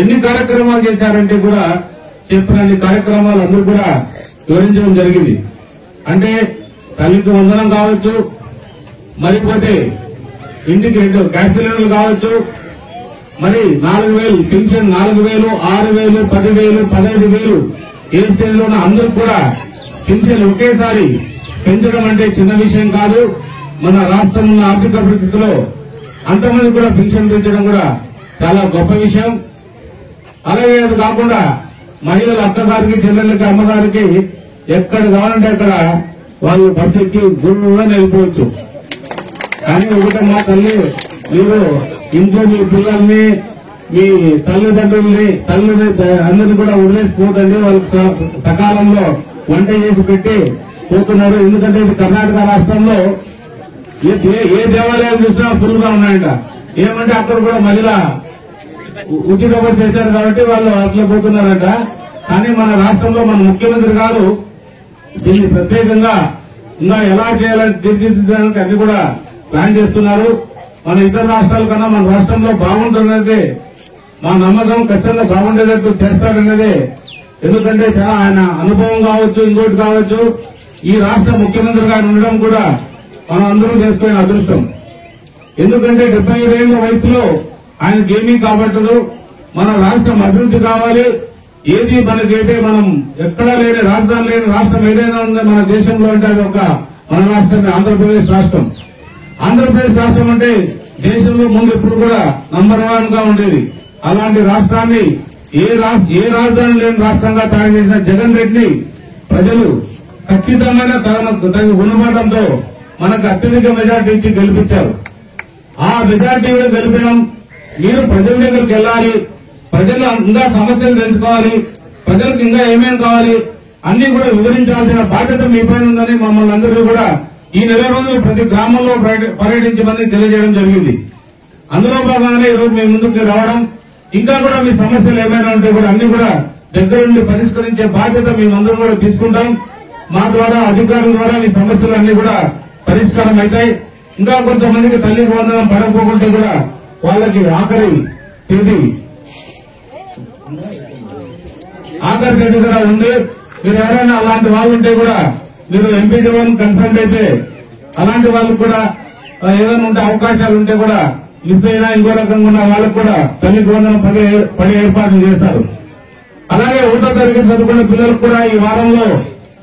ఎన్ని కార్యక్రమాలు చేశారంటే కూడా చెప్పినన్ని కార్యక్రమాలు అందరూ కూడా వివరించడం జరిగింది. అంటే తల్లికి వందనం కావచ్చు, మరిపోతే ఇంటికి 2 గ్యాస్ సిలిండర్లు కావచ్చు, మరి 4,000 పెన్షన్, 4,000, 6,000, 10,000, 15,000 ఏ స్టేజ్లో ఉన్న అందరూ కూడా పెన్షన్ ఒకేసారి పెంచడం అంటే చిన్న విషయం కాదు. మన రాష్ట్రం ఉన్న ఆర్థిక పరిస్థితిలో అంతమంది కూడా పెన్షన్ పెంచడం కూడా చాలా గొప్ప విషయం. అలాగే అది కాకుండా మహిళల అత్తగారికి, చెల్లెళ్ళకి, అమ్మగారికి ఎక్కడ కావాలంటే అక్కడ వాళ్ళు బస్సు ఎక్కి గురువుగా వెళ్ళిపోవచ్చు. కానీ ఒకటే మా తల్లి, మీరు ఇంట్లో మీ పిల్లల్ని, మీ తల్లిదండ్రుల్ని, అందరినీ కూడా వదిలేసిపోతండి. వాళ్ళకి సకాలంలో వంట చేసి పెట్టి పోతున్నారు. ఎందుకంటే ఇది కర్ణాటక రాష్ట్రంలో ఏ దేవాలయాలు చూసినా ఫుల్ గా ఉన్నాయంట. ఏమంటే అక్కడ కూడా మహిళ ఉచిత బస్సు చేశారు కాబట్టి వాళ్ళు అట్లా పోతున్నారంట. కానీ మన రాష్ట్రంలో మన ముఖ్యమంత్రి గారు దీన్ని ప్రత్యేకంగా ఇంకా ఎలా చేయాలని తీర్చిదిద్దడానికి అన్ని కూడా ప్లాన్ చేస్తున్నారు. మన ఇతర రాష్ట్రాల కన్నా మన రాష్ట్రంలో బాగుంటుందనేది మా నమ్మకం. ఖచ్చితంగా బాగుండేటట్టు చేస్తాడన్నదే. ఎందుకంటే చాలా ఆయన అనుభవం కావచ్చు, ఇంకోటి కావచ్చు. ఈ రాష్ట్ర ముఖ్యమంత్రి గారు ఉండడం కూడా మనం అందరూ చేసుకునే అదృష్టం. ఎందుకంటే 75 ఏళ్ల వయసులో ఆయనకి ఏమీ కాబట్టదు. మన రాష్ట్రం అభివృద్ధి కావాలి. ఏది మనకైతే మనం ఎక్కడా లేని రాజధాని లేని రాష్ట్రం ఏదైనా ఉందో మన దేశంలో అంటే అది ఒక మన రాష్ట్రం ఆంధ్రప్రదేశ్ రాష్ట్రం. ఆంధ్రప్రదేశ్ రాష్ట్రం అంటే దేశంలో ముందు ఎప్పుడు కూడా నంబర్ 1 గా ఉండేది. అలాంటి రాష్ట్రాన్ని ఏ రాజధాని లేని రాష్ట్రంగా తయారు చేసిన జగన్ రెడ్డిని ప్రజలు ఖచ్చితమైన తన గుణపాఠంతో మనకు అత్యధిక మెజార్టీ ఇచ్చి గెలిపించారు. ఆ మెజార్టీ కూడా గెలిపడం మీరు ప్రజల దగ్గరికి వెళ్లాలి, ప్రజలు ఇంకా సమస్యలు తెలుసుకోవాలి, ప్రజలకు ఇంకా ఏమేం కావాలి అన్ని కూడా వివరించాల్సిన బాధ్యత మీ పైన ఉందని మమ్మల్ని అందరూ కూడా ఈ 4 రోజులు ప్రతి గ్రామంలో పర్యటించమని తెలియజేయడం జరిగింది. అందులో భాగంగానే ఈరోజు మీ ముందుకు రావడం, ఇంకా కూడా మీ సమస్యలు ఏమైనా ఉంటే కూడా అన్ని కూడా దగ్గరుండి పరిష్కరించే బాధ్యత మేమందరం కూడా తీసుకుంటాం. మా ద్వారా, అధికారుల ద్వారా మీ సమస్యలు అన్ని కూడా పరిష్కారం అవుతాయి. ఇంకా కొంతమందికి తల్లికి వందనం పడకపోకుంటే కూడా వాళ్ళకి ఆఖరి తేదీ కూడా ఉంది. మీరు ఎవరైనా అలాంటి వాళ్ళు ఉంటే కూడా మీరు ఎంపీడీఓని కన్సల్ట్ అయితే అలాంటి వాళ్ళకు కూడా ఏదైనా ఉంటే అవకాశాలు ఉంటే కూడా మిస్ అయినా ఇంకో రకంగా ఉన్న వాళ్ళకు కూడా తల్లికి వందనం పడే ఏర్పాట్లు చేస్తారు. అలాగే 1వ తరగతి చదువుకున్న పిల్లలకు కూడా ఈ వారంలో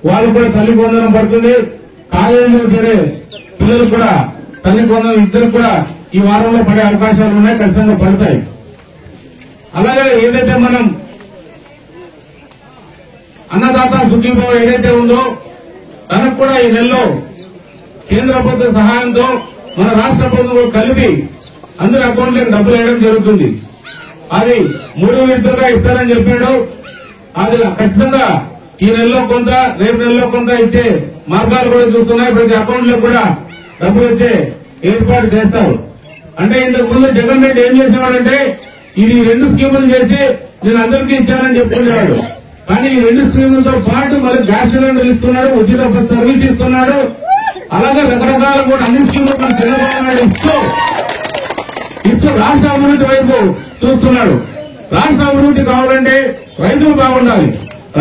వాళ్ళు కూడా తల్లికి వందనం పడుతుంది. కాలేజీలో చేరే పిల్లలు కూడా తల్లికి వందనం ఇద్దరు కూడా ఈ వారంలో పడే అవకాశాలు ఉన్నాయి, ఖచ్చితంగా పడతాయి. అలాగే ఏదైతే మనం అన్నదాత సుఖీభావ ఏదైతే ఉందో తనకు కూడా ఈ నెలలో కేంద్ర ప్రభుత్వ సహాయంతో మన రాష్ట్ర ప్రభుత్వం కలిపి అందరి అకౌంట్లకు డబ్బులు వేయడం జరుగుతుంది. అది 3 విడతలుగా ఇస్తారని చెప్పాడు. అది ఖచ్చితంగా ఈ నెలలో కొంత, రేపు నెలలో కొంత ఇచ్చే మార్గాలు కూడా చూస్తున్నాయి. ప్రతి అకౌంట్ లో కూడా డబ్బులు ఇచ్చే ఏర్పాటు చేస్తారు. అంటే ఇంతకు ముందు జగన్ రెడ్డి ఏం చేసేవాడంటే ఇది 2 స్కీములు చేసి నేను అందరికీ ఇచ్చానని చెప్పుకునేవాడు. కానీ ఈ 2 స్కీములతో పాటు మరి గ్యాస్ సిలిండర్ ఇస్తున్నాడు, ఉచిత బస్ సర్వీస్ ఇస్తున్నాడు, అలాగే రకరకాల కూడా అన్ని స్కీములు మన చంద్రబాబు నాయుడు ఇస్తూ రాష్ట్ర అభివృద్ధి వైపు చూస్తున్నాడు. రాష్ట్ర అభివృద్ధి కావాలంటే రైతులు బాగుండాలి.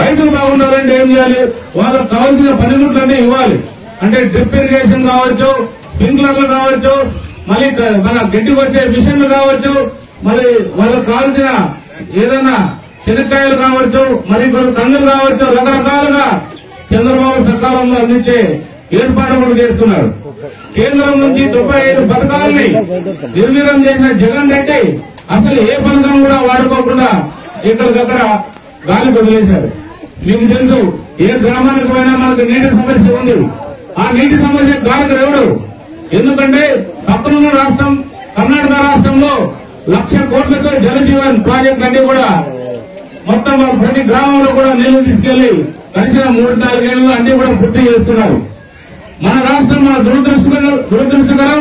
రైతులు బాగుండాలంటే ఏం చేయాలి? వాళ్ళకు కావాల్సిన పనిముట్లన్నీ ఇవ్వాలి. అంటే డ్రిప్ ఇరిగేషన్ కావచ్చు, స్ప్రింక్లర్లు కావచ్చు, మళ్ళీ మన గడ్డికి వచ్చే మిషన్లు కావచ్చు, మళ్ళీ వాళ్ళకు కావాల్సిన ఏదైనా శనక్కాయలు కావచ్చు, మరి కొన్ని కందులు కావచ్చు, రకరకాలుగా చంద్రబాబు సర్కారంలో అందించే ఏర్పాట్లు చేస్తున్నారు. కేంద్రం నుంచి 95 పథకాలని నిర్వీర్యం చేసిన జగన్ రెడ్డి అసలు ఏ పథకం కూడా వాడుకోకుండా ఇక్కడికక్కడ గాలి వదిలేశారు. మీకు తెలుసు, ఏ గ్రామానికి పోయినా మనకు నీటి సమస్య ఉంది. ఆ నీటి సమస్య కారణం ఎవడు? ఎందుకంటే పక్కనున్న రాష్ట్రం కర్ణాటక రాష్ట్రంలో 1,00,000 కోట్లతో జలజీవన్ ప్రాజెక్టులన్నీ కూడా మొత్తం ప్రతి గ్రామంలో కూడా నీళ్లు తీసుకెళ్లి గడిచిన 3-4 ఏళ్లు అన్ని కూడా పూర్తి చేస్తున్నారు. మన రాష్ట్రం మన దురదృష్టకరం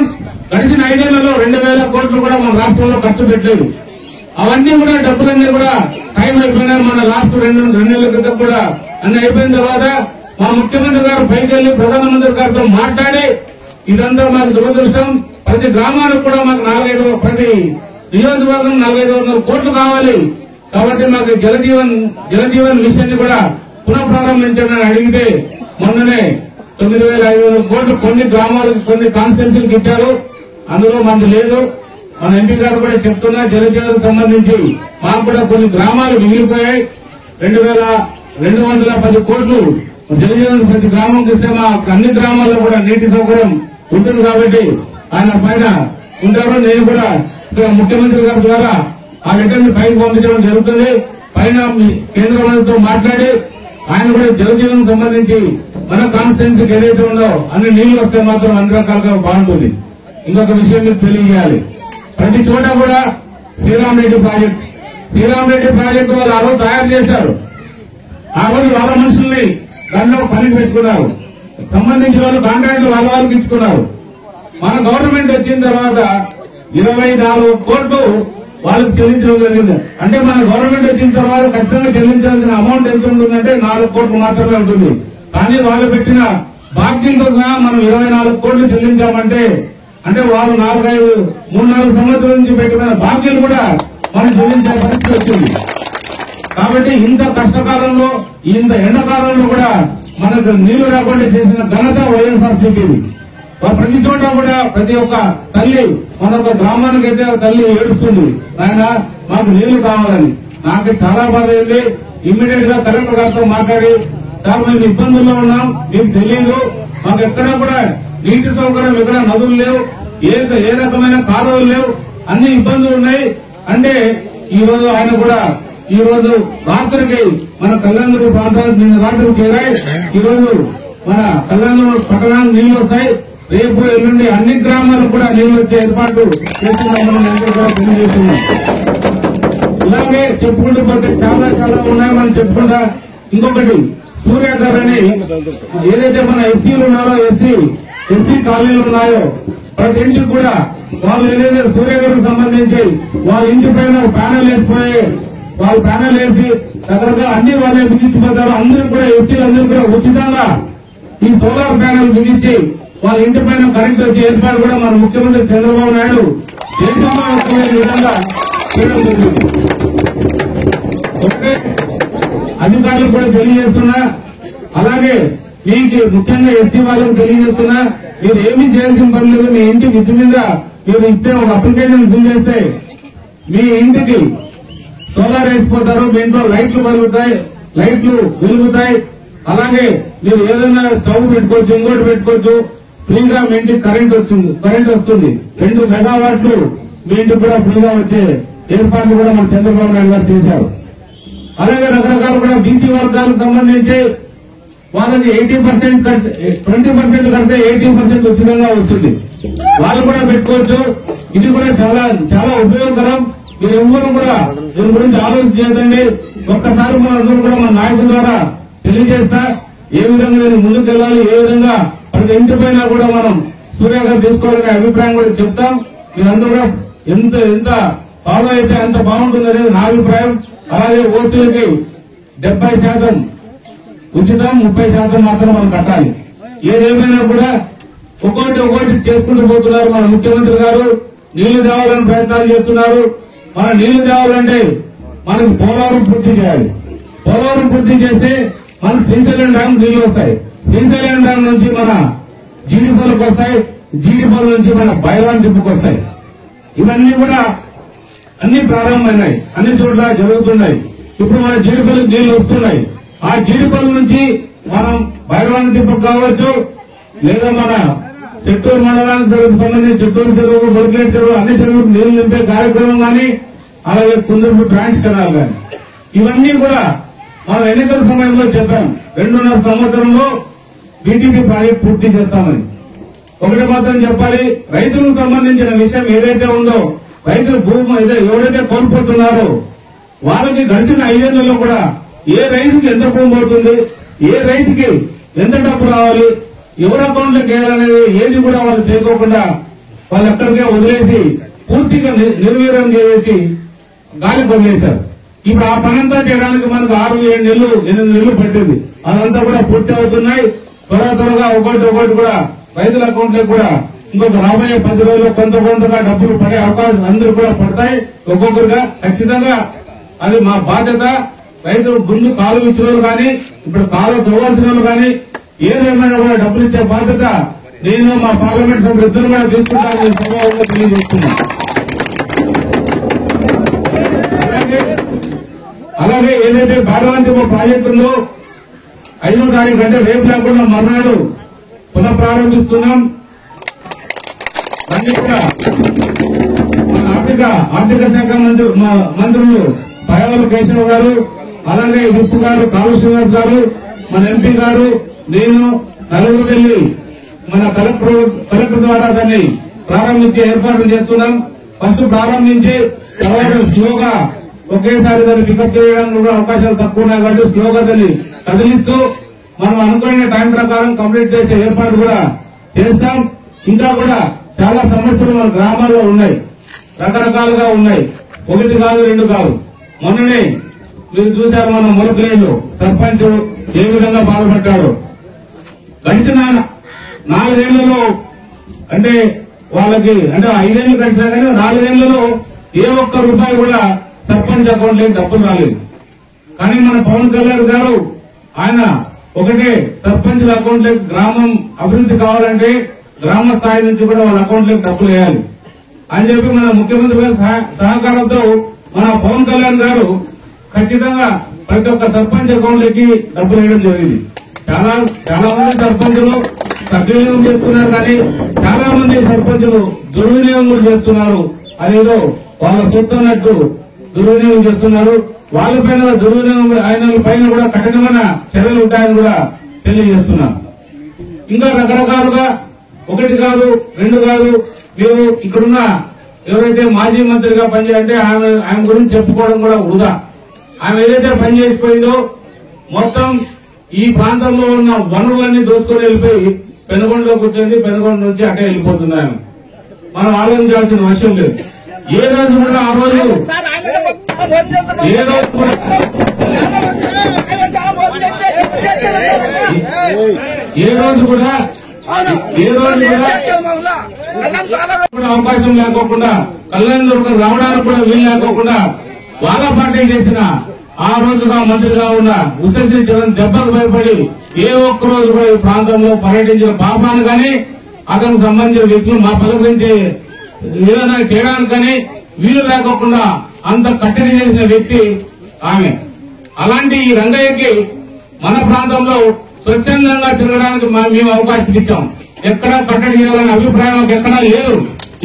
గడిచిన 5 ఏళ్లలో 2,000 కోట్లు కూడా మన రాష్ట్రంలో ఖర్చు పెట్టలేదు. అవన్నీ కూడా డబ్బులన్నీ కూడా టైం అయిపోయినాయి. మన లాస్ట్ 2 నెలల క్రితం కూడా అన్ని అయిపోయిన తర్వాత మా ముఖ్యమంత్రి గారు పైకి వెళ్లి ప్రధానమంత్రి గారితో మాట్లాడి ఇదంతా మాకు దురదృష్టం, ప్రతి గ్రామానికి కూడా మాకు 4-5 ప్రతి నియోజకవర్గం 400-500 కోట్లు కావాలి, కాబట్టి మాకు జలజీవన్ మిషన్ ని కూడా పునఃప్రారంభించాలని అడిగితే మొన్ననే 9,500 కోట్లు కొన్ని గ్రామాలకు కొన్ని కాన్స్టిట్యూన్సీలకు ఇచ్చారు. అందులో మనకు లేదు. మన ఎంపీ గారు కూడా చెప్తున్నా, జలజీవన్ సంబంధించి మాకు కూడా కొన్ని గ్రామాలు మిగిలిపోయాయి. 2,210 కోట్లు జలజీవన్ ప్రతి గ్రామంకి ఇస్తే మా అన్ని గ్రామాల్లో కూడా నీటి సౌకర్యం ఉంటుంది. కాబట్టి ఆయన పైన ఉంటారు. నేను కూడా ముఖ్యమంత్రి గారి ద్వారా ఆ లెటర్ని పైకి పంపించడం జరుగుతుంది. పైన కేంద్ర మంత్రితో మాట్లాడి ఆయన కూడా జలజీవన్ సంబంధించి మన కాన్స్టిట్యూన్సీకి ఏదైతే ఉందో అన్ని నీళ్లు వస్తే మాత్రం అన్ని రకాలుగా బాగుంటుంది. ఇంకొక విషయం మీకు తెలియజేయాలి. ప్రతి చోట కూడా శ్రీరామరెడ్డి ప్రాజెక్టు వాళ్ళు ఆ రోజు తయారు చేశారు. ఆ రోజు వాళ్ళ మనుషుల్ని దానిలో పనికి పెట్టుకున్నారు. సంబంధించిన వాళ్ళు కాంట్రాక్టులు వాళ్ళకి ఇచ్చుకున్నారు. మన గవర్నమెంట్ వచ్చిన తర్వాత 24 కోట్లు వాళ్ళకి చెల్లించడం జరిగింది. అంటే మన గవర్నమెంట్ వచ్చిన తర్వాత ఖచ్చితంగా చెల్లించాల్సిన అమౌంట్ ఎంత ఉంటుందంటే 4 కోట్లు మాత్రమే ఉంటుంది. కానీ వాళ్ళు పెట్టిన బాకీలతో సహా మనం 24 కోట్లు చెల్లించామంటే అంటే వాళ్ళు 3-4 సంవత్సరాల నుంచి పెట్టిన బాకీలు కూడా మనం చెల్లించే పరిస్థితి వచ్చింది. కాబట్టి ఇంత కష్టకాలంలో ఇంత ఎండాకాలంలో కూడా మనకు నీళ్లు రాకుండా చేసిన ఘనత వైఎస్ఆర్సీపీది. ప్రతి చోట కూడా ప్రతి ఒక్క తల్లి మన ఒక గ్రామానికి అయితే తల్లి ఏడుస్తుంది, ఆయన మాకు నీళ్లు కావాలని. నాకు చాలా బాధ అయింది. ఇమ్మీడియట్ గా కలెక్టర్ గారితో మాట్లాడి, సార్ మేము ఇబ్బందుల్లో ఉన్నాం, మీకు తెలియదు, మాకు ఎక్కడా కూడా నీటి సౌకర్యం, ఎక్కడ నదులు లేవు, ఏ రకమైన కాలువలు లేవు, అన్ని ఇబ్బందులు ఉన్నాయి అంటే ఈ రోజు ఆయన కూడా ఈ రోజు రాత్రికి మన కళ్యాణదుర్గ ప్రాంతానికి నిన్న రాత్రికి చేరాయి. ఈ రోజు మన కళ్యాణదుర్గ పట్టణానికి నీళ్లు వస్తాయి. రేపు ఎల్లుండి అన్ని గ్రామాలకు కూడా నీళ్లు వచ్చే ఏర్పాటు చేస్తున్నామని కూడా తెలియజేస్తున్నాం. ఇలాగే చెప్పుకుంటూ పోతే చాలా చాలా ఉన్నాయి మనం చెప్పుకుంటా. ఇంకొకటి సూర్యాగర్ అని ఏదైతే మన ఎస్సీలు ఉన్నారో ఎస్సీ కాలనీలు ఉన్నాయో ప్రతి ఇంటికి కూడా వాళ్ళు ఏదైతే సూర్యాగర్కు సంబంధించి వాళ్ళ ఇంటి పైన ప్యానెల్ వేసిపోయి వాళ్ళు ప్యానెల్ వేసి రకరకాల అన్ని వాళ్ళే బిగించిపోతారు. అందరూ కూడా ఎస్సీలందరూ కూడా ఉచితంగా ఈ సోలార్ ప్యానెల్ బిగించి వాళ్ళ ఇంటి పైన కరెంట్ వచ్చే ఏర్పాటు కూడా మన ముఖ్యమంత్రి చంద్రబాబు నాయుడు దేశంలో వచ్చే విధంగా చేయడం జరిగింది. ఒకటే అధికారులకు కూడా తెలియజేస్తున్నా, అలాగే మీకు ముఖ్యంగా ఎస్సీ వాళ్ళకు తెలియజేస్తున్నా, మీరు ఏమీ చేయాల్సిన పని లేదు. మీ ఇంటి విద్యు మీద మీరు ఇస్తే ఒక అప్లికేషన్ ఫిల్ చేస్తే మీ ఇంటికి సోలార్ వేసిపోతారు. మీ ఇంట్లో లైట్లు వెలుగుతాయి. అలాగే మీరు ఏదైనా స్టవ్ పెట్టుకోవచ్చు, ఇంకోటి పెట్టుకోవచ్చు. ఫ్రీగా మీ ఇంటికి కరెంట్ వస్తుంది. 2 మెగావాట్లు మీ ఇంటికి కూడా ఫ్రీగా వచ్చే ఏర్పాట్లు కూడా మన చంద్రబాబు నాయుడు గారు చేశారు. అలాగే రకరకాల కూడా బీసీ వర్గాలకు సంబంధించి వాళ్ళకి 80% 20% కడితే 80% ఉచితంగా వస్తుంది. వాళ్ళు కూడా పెట్టుకోవచ్చు. ఇది కూడా చాలా చాలా ఉపయోగకరం. మీరు ఎవ్వరూ కూడా దీని గురించి ఆలోచన చేయదండి. ఒక్కసారి మన అందరూ కూడా మన నాయకుల ద్వారా తెలియజేస్తా ఏ విధంగా నేను ముందుకు వెళ్ళాలి, ఏ విధంగా ప్రతి ఇంటి పైన కూడా మనం సూర్యాగర్ తీసుకోవాలనే అభిప్రాయం కూడా చెప్తాం. మీరందరూ కూడా ఎంత ఫాలో అయితే అంత బాగుంటుంది అనేది నా అభిప్రాయం. అలాగే ఓసీలకి 70% ఉచితం, 30% మాత్రం మనం కట్టాలి. ఏదేమైనా కూడా ఒక్కొక్కటి చేసుకుంటూ పోతున్నారు. మన ముఖ్యమంత్రి గారు నీళ్లు తేవాలని ప్రయత్నాలు చేస్తున్నారు. మన నీళ్లు తేవాలంటే మనకు పోలవరం పూర్తి చేయాలి. పోలవరం పూర్తి చేస్తే మనకు శ్రీశైలం డ్యాం నీళ్లు వస్తాయి. శ్రీశైలం డ్యాం నుంచి మన జీడిపల్లికి వస్తాయి. జీడిపల్లి నుంచి మన బైరాన్ దిప్పుకు వస్తాయి. ఇవన్నీ కూడా అన్ని ప్రారంభమైనాయి, అన్ని చోట్ల జరుగుతున్నాయి. ఇప్పుడు మన జీడిపల్లికి నీళ్లు వస్తున్నాయి. ఆ జీడిపల్లి నుంచి మనం బైరాన్ దిప్పుకు కావచ్చు, లేదా మన చిత్తూరు మండలానికి సంబంధించి చిత్తూరు చెరువు, బొడిగేట్ చెరువు అన్ని చెరువులకు నీళ్లు నింపే కార్యక్రమం కానీ, అలాగే కుందూరు ట్రాన్స్ కెనాల్ కానీ ఇవన్నీ కూడా మనం ఎన్నికల సమయంలో చెప్పాం. 2.5 సంవత్సరంలో బీటీపీ ప్రాజెక్ట్ పూర్తి చేస్తామని. ఒకటి మాత్రం చెప్పాలి, రైతులకు సంబంధించిన విషయం ఏదైతే ఉందో, రైతులు భూమి ఎవరైతే కోల్పోతున్నారో వాళ్ళకి గడిచిన 5 ఏళ్లలో కూడా ఏ రైతుకి ఎంత భూమి పడుతుంది, ఏ రైతుకి ఎంత డబ్బు రావాలి, ఎవరి అకౌంట్లోకి వేయాలనేది ఏది కూడా వాళ్ళు చేయకోకుండా వాళ్ళు అక్కడికే వదిలేసి పూర్తిగా నిర్వీర్యం చేసి గాలి వదిలేశారు. ఇప్పుడు ఆ పనంతా చేయడానికి మనకు 6-7 నెలలు 8 నెలలు పట్టింది. అదంతా కూడా పూర్తి అవుతున్నాయి. త్వరగా ఒకటి కూడా రైతుల అకౌంట్లో కూడా ఇంకొక రాబోయే 10 రోజుల్లో కొంతగా డబ్బులు పడే అవకాశం అందరూ కూడా పడతాయి. ఒక్కొక్కరుగా ఖచ్చితంగా అది మా బాధ్యత. రైతులు ముందు కాలు ఇచ్చిన వాళ్ళు కానీ, ఇప్పుడు కాలు తవ్వాల్సిన వాళ్ళు కానీ ఏదేమైనా కూడా డబ్బులు ఇచ్చే బాధ్యత నేను మా పార్లమెంట్ సభ్యులు ఇద్దరు కూడా తీసుకుంటానని సభలో తెలియజేస్తున్నాను. అలాగే ఏదైతే భారవాంతిమ ప్రాజెక్టు ఉందో 5వ తారీఖు అంటే రేపు లేకుండా మర్నాడు పునఃప్రారంభిస్తున్నాం. దాన్ని కూడా మన ఆర్థిక శాఖ మంత్రులు పయ్యావుల కేశవ గారు, అలాగే విప్పు గారు కాలు శ్రీనివాస్ గారు, మన ఎంపీ గారు, నేను నలుగురు వెళ్లి మన కలెక్టర్ ద్వారా దాన్ని ప్రారంభించే ఏర్పాట్లు చేస్తున్నాం. ఫస్ట్ ప్రారంభించి తర్వాత స్లోగా ఒకేసారి దాన్ని పికప్ చేయడానికి కూడా అవకాశాలు తక్కువ ఉన్నాయి కాబట్టి స్లోగా దాన్ని కదిలిస్తూ మనం అనుకునే టైం ప్రకారం కంప్లీట్ చేసే ఏర్పాటు కూడా చేస్తాం. ఇంకా కూడా చాలా సమస్యలు మన గ్రామాల్లో ఉన్నాయి, రకరకాలుగా ఉన్నాయి. 1 కాదు 2 కాదు. మొన్ననే మీరు చూశారు మన ములకలేళ్ళు సర్పంచ్ ఏ విధంగా బాధపడ్డాడు. గడిచిన 4 ఏళ్లలో అంటే వాళ్ళకి అంటే 5 ఏళ్లు గడిచినా కానీ 4 ఏళ్లలో ఏ ఒక్క రూపాయి కూడా సర్పంచ్ అకౌంట్ లేని డబ్బులు రాలేదు. కానీ మన పవన్ కళ్యాణ్ గారు ఆయన ఒకటే సర్పంచుల అకౌంట్ లేక గ్రామం అభివృద్ధి కావాలంటే గ్రామ స్థాయి నుంచి కూడా వాళ్ళ అకౌంట్ లేక డబ్బులు వేయాలి అని చెప్పి మన ముఖ్యమంత్రి గారి సహకారంతో మన పవన్ కళ్యాణ్ గారు ఖచ్చితంగా ప్రతి ఒక్క సర్పంచ్ అకౌంట్ లకి డబ్బులు వేయడం జరిగింది. చాలా మంది సర్పంచులు సద్వినియోగం చేస్తున్నారు, కానీ చాలా మంది సర్పంచులు దుర్వినియోగం కూడా చేస్తున్నారు. అదేదో వాళ్ళ సొత్తు అన్నట్టు దుర్వినియోగం చేస్తున్నారు. వాళ్ళపైన దుర్వినియోగం ఆయన పైన కూడా కఠినమైన చర్యలు ఉంటాయని కూడా తెలియజేస్తున్నారు. ఇంకా రకరకాలుగా 1 కాదు 2 కాదు. మీరు ఇక్కడున్న ఎవరైతే మాజీ మంత్రిగా పనిచేయాలంటే ఆయన గురించి చెప్పుకోవడం కూడా వృధా. ఆమె ఏదైతే పనిచేసిపోయిందో మొత్తం ఈ ప్రాంతంలో ఉన్న వనరులన్నీ దోచుకొని వెళ్ళిపోయి పెనుగొండలోకి వచ్చింది. పెనుగొండ నుంచి అటే వెళ్ళిపోతుంది. ఆమె మనం ఆలోచించాల్సిన విషయం లేదు. ఏ రోజు కూడా ఆ రోజు అవకాశం లేకోకుండా కళ్యాణ దుర్గం రావడానికి కూడా వీలు లేకోకుండా వాళ్ళ పార్టీ చేసిన ఆ రోజుగా మంత్రిగా ఉన్న ఉషశ్రీ చరణ్ దెబ్బకు భయపడి ఏ ఒక్క రోజు కూడా ఈ ప్రాంతంలో పర్యటించిన పాపాన్ని కానీ అతనికి సంబంధించిన వ్యక్తులు మా పలకరించి ఏదైనా చేయడానికి కానీ వీలు లేకోకుండా అంత కట్టడి చేసిన వ్యక్తి ఆమె. అలాంటి ఈ రంగయ్యకి మన ప్రాంతంలో స్వచ్ఛందంగా తిరగడానికి మేము అవకాశం ఇచ్చాం. ఎక్కడా కట్టడి చేయాలనే అభిప్రాయం ఎక్కడా లేదు.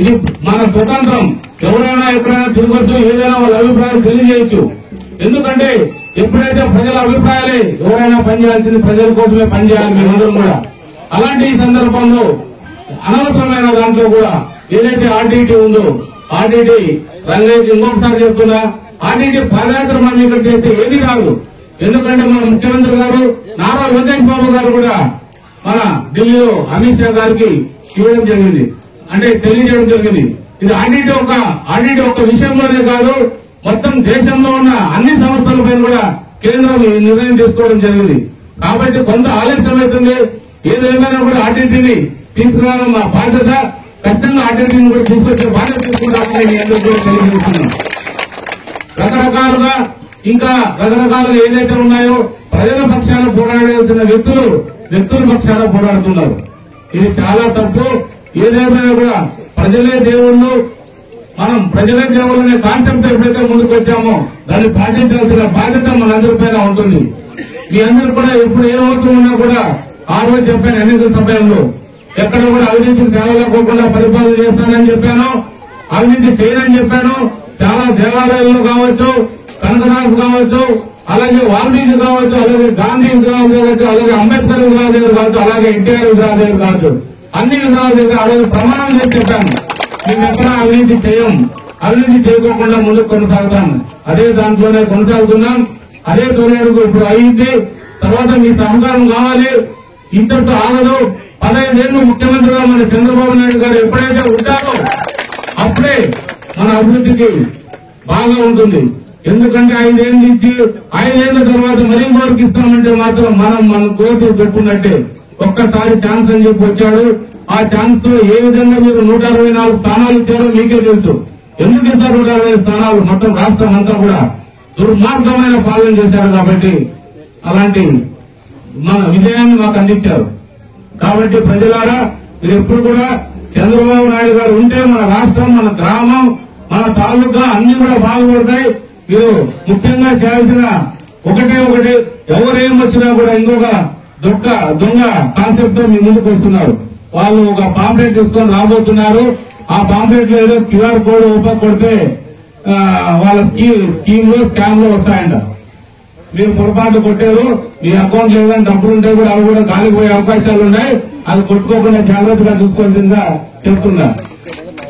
ఇది మన స్వతంత్రం. ఎవరైనా ఎప్పుడైనా తిరగచ్చు, ఏదైనా వాళ్ళ అభిప్రాయం తెలియజేయచ్చు. ఎందుకంటే ఎప్పుడైతే ప్రజల అభిప్రాయాలే ఎవరైనా పనిచేయాల్సింది ప్రజల కోసమే పనిచేయాలి మేమందరం కూడా. అలాంటి ఈ సందర్భంలో అనవసరమైన దాంట్లో కూడా ఏదైతే ఆర్టీటీ ఉందో ఆర్టీటీ రంగయ్యకి ఇంకొకసారి చెప్తున్నా, ఆర్టీటీ పాదయాత్ర మనం ఇక్కడ చేస్తే ఏది కాదు. ఎందుకంటే మన ముఖ్యమంత్రి గారు నారా లోకేష్ బాబు గారు కూడా మన ఢిల్లీలో అమిత్ షా గారికి ఇవ్వడం జరిగింది, అంటే తెలియజేయడం జరిగింది. ఇది ఆర్టీటీ ఒక విషయంలోనే కాదు, మొత్తం దేశంలో ఉన్న అన్ని సంస్థలపైన కూడా కేంద్రం ఈ నిర్ణయం తీసుకోవడం జరిగింది. కాబట్టి కొంత ఆలస్యం అవుతుంది. ఏదేమైనా కూడా ఆర్టీటీని తీసుకురావడం మా బాధ్యత. ఖచ్చితంగా ఆర్టీటీని కూడా తీసుకొచ్చే బాధ్యత తీసుకుంటామని మీ అందరూ కూడా తెలియజేస్తున్నాం. రకరకాలుగా ఇంకా రకరకాలుగా ఏదైతే ఉన్నాయో ప్రజల పక్షాన పోరాడాల్సిన వ్యక్తుల పక్షాన పోరాడుతున్నారు. ఇది చాలా తప్పు. ఏదేమైనా కూడా ప్రజలే దేవుళ్ళు, మనం ప్రజలే దేవుళ్ళు అనే కాన్సెప్ట్ ఎప్పుడైతే ముందుకు వచ్చామో దాన్ని పాటించాల్సిన బాధ్యత మనందరిపైన ఉంటుంది. మీ అందరూ కూడా ఎప్పుడు ఏ అవసరం ఉన్నా కూడా ఆ రోజు చెప్పాను ఎన్నికల సమయంలో ఎక్కడ కూడా అవినీతికి తేవలేకోకుండా పరిపాలన చేస్తానని చెప్పాను, అవినీతి చేయనని చెప్పాను. చాలా దేవాలయాల్లో కావచ్చు, కనకదాసు కావచ్చు, అలాగే వాల్మీకి కావచ్చు, అలాగే గాంధీ విగ్రహం కావచ్చు, అలాగే అంబేద్కర్ విగ్రహదేవుడు కావచ్చు, అలాగే ఎన్టీఆర్ విగ్రహదేవుడు కావచ్చు, అన్ని విగ్రహాలు ఆ రోజు ప్రమాణం చేసి చెప్పాను మేము ఎక్కడ అవినీతి చేయం, అవినీతి చేయకోకుండా ముందుకు కొనసాగుతాం. అదే దాంట్లోనే కొనసాగుతున్నాం. అదే తొలడుగు ఇప్పుడు అయింది. తర్వాత మీ సహకారం కావాలి. ఇంతటితో ఆగదు. 15 ఏళ్లు ముఖ్యమంత్రిగా మన చంద్రబాబు నాయుడు గారు ఎప్పుడైతే ఉంటారో అప్పుడే మన అభివృద్ధికి బాగా ఉంటుంది. ఎందుకంటే 5 ఏళ్ల నుంచి 5 ఏళ్ల తర్వాత మరీ ఇంకోరికి ఇస్తామంటే మాత్రం మన కోర్టు పెట్టుకున్నట్టే. ఒక్కసారి ఛాన్స్ అని చెప్పి వచ్చాడు. ఆ ఛాన్స్ తో ఏ విధంగా మీరు 164 స్థానాలు ఇచ్చారో మీకే తెలుసు. ఎందుకు ఇస్తారు 160 స్థానాలు? మొత్తం రాష్ట్రం అంతా కూడా దుర్మార్గమైన పాలన చేశారు కాబట్టి అలాంటి మన విజయాన్ని మాకు అందించారు. కాబట్టి ప్రజలారా మీరు ఎప్పుడు కూడా చంద్రబాబు నాయుడు గారు ఉంటే మన రాష్ట్రం, మన గ్రామం, మన తాలూకా అన్ని కూడా బాగుపడతాయి. మీరు ముఖ్యంగా చేయాల్సిన ఒకటే ఎవరేం వచ్చినా కూడా ఇంకొక దొంగ కాన్సెప్ట్ తో మీ ముందుకు వస్తున్నారు. వాళ్ళు ఒక పాంప్లెట్ తీసుకొని రాబోతున్నారు. ఆ పాంప్లెట్ లో ఏదో క్యూఆర్ కోడ్ ఓపెన్ కొడితే వాళ్ళ స్కీమ్ లో స్కామ్ లో వస్తాయంట. మీరు పొరపాటు కొట్టారు, మీ అకౌంట్ ఏదైనా డబ్బులు ఉంటే కూడా అవి కూడా గాలిపోయే అవకాశాలు ఉన్నాయి. అది కొట్టుకోకుండా జాగ్రత్తగా చూసుకోవాల్సిందిగా చెప్తున్నా.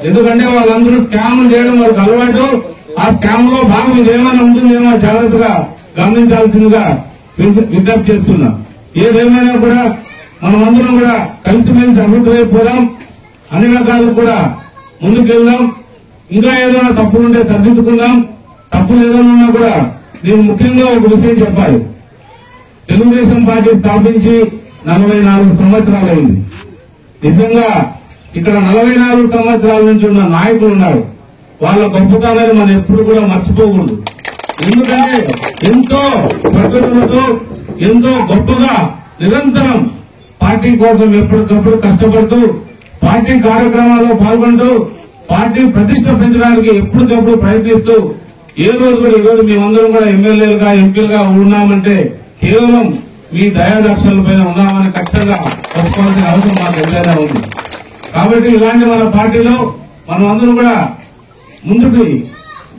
ఎందుకంటే వాళ్ళందరూ స్కామ్లు చేయడం వాళ్ళకి అలవాటు. ఆ స్కామ్ లో భాగం ఇదేమైనా ఉంటుందేమో జాగ్రత్తగా గమనించాల్సిందిగా విజ్ఞప్తి చేస్తున్నా. ఏదేమైనా కూడా మనమందరం కూడా కలిసిమెలిసి అభివృద్ధి వైపు పోదాం. అన్ని రకాలు కూడా ముందుకెళ్దాం. ఇంకా ఏదైనా తప్పులు ఉంటే సర్దిద్దుకుందాం. తప్పులు ఏదైనా ఉన్నా కూడా నేను ముఖ్యంగా ఒక విషయం చెప్పాలి. తెలుగుదేశం పార్టీ స్థాపించి 44 సంవత్సరాలైంది. నిజంగా ఇక్కడ 44 సంవత్సరాల నుంచి ఉన్న నాయకులు ఉన్నారు. వాళ్ళ గొప్పతనాన్ని మనం ఎప్పుడు కూడా మర్చిపోకూడదు. ఎందుకంటే ఎంతో పట్టుదలతో ఎంతో గొప్పగా నిరంతరం పార్టీ కోసం ఎప్పటికప్పుడు కష్టపడుతూ పార్టీ కార్యక్రమాల్లో పాల్గొంటూ పార్టీ ప్రతిష్ట పెంచడానికి ఎప్పటికప్పుడు ప్రయత్నిస్తూ ఏ రోజు కూడా ఈరోజు మేమందరం కూడా ఎమ్మెల్యేలుగా ఎంపీలుగా ఉన్నామంటే కేవలం మీ దయాదర్శనలపైన ఉన్నామని ఖచ్చితంగా ఒప్పుకోవాల్సిన అవసరం మాకు ఎంతైనా ఉంది. కాబట్టి ఇలాంటి మన పార్టీలో మనం అందరం కూడా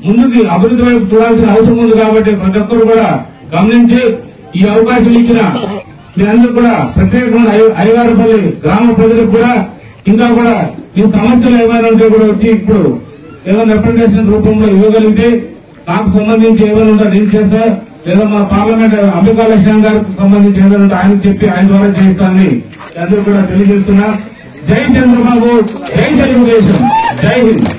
ముందుకి అభివృద్ధి వైపు చూడాల్సిన అవసరం ఉంది. కాబట్టి ప్రతి ఒక్కరు కూడా గమనించి ఈ అవకాశం ఇచ్చిన మీ అందరూ కూడా ప్రత్యేకమైన అయ్యగారపల్లి గ్రామ ప్రజలకు కూడా ఇంకా కూడా ఈ సమస్యలు ఏమైనా ఉంటే కూడా వచ్చి ఇప్పుడు ఏదైనా రిప్రజెంటేషన్ రూపంలో ఇవ్వగలిగితే నాకు సంబంధించి ఏమైనా ఉంటే నేను చేస్తా, లేదా మా పార్లమెంట్ అంబికా లక్ష్మణ్ గారికి సంబంధించి ఏమైనా ఉంటే ఆయనకు చెప్పి ఆయన ద్వారా చేయిస్తానని అందరూ కూడా తెలియజేస్తున్నా. జై చంద్రబాబు, జై తెలుగుదేశం, జై హింద్.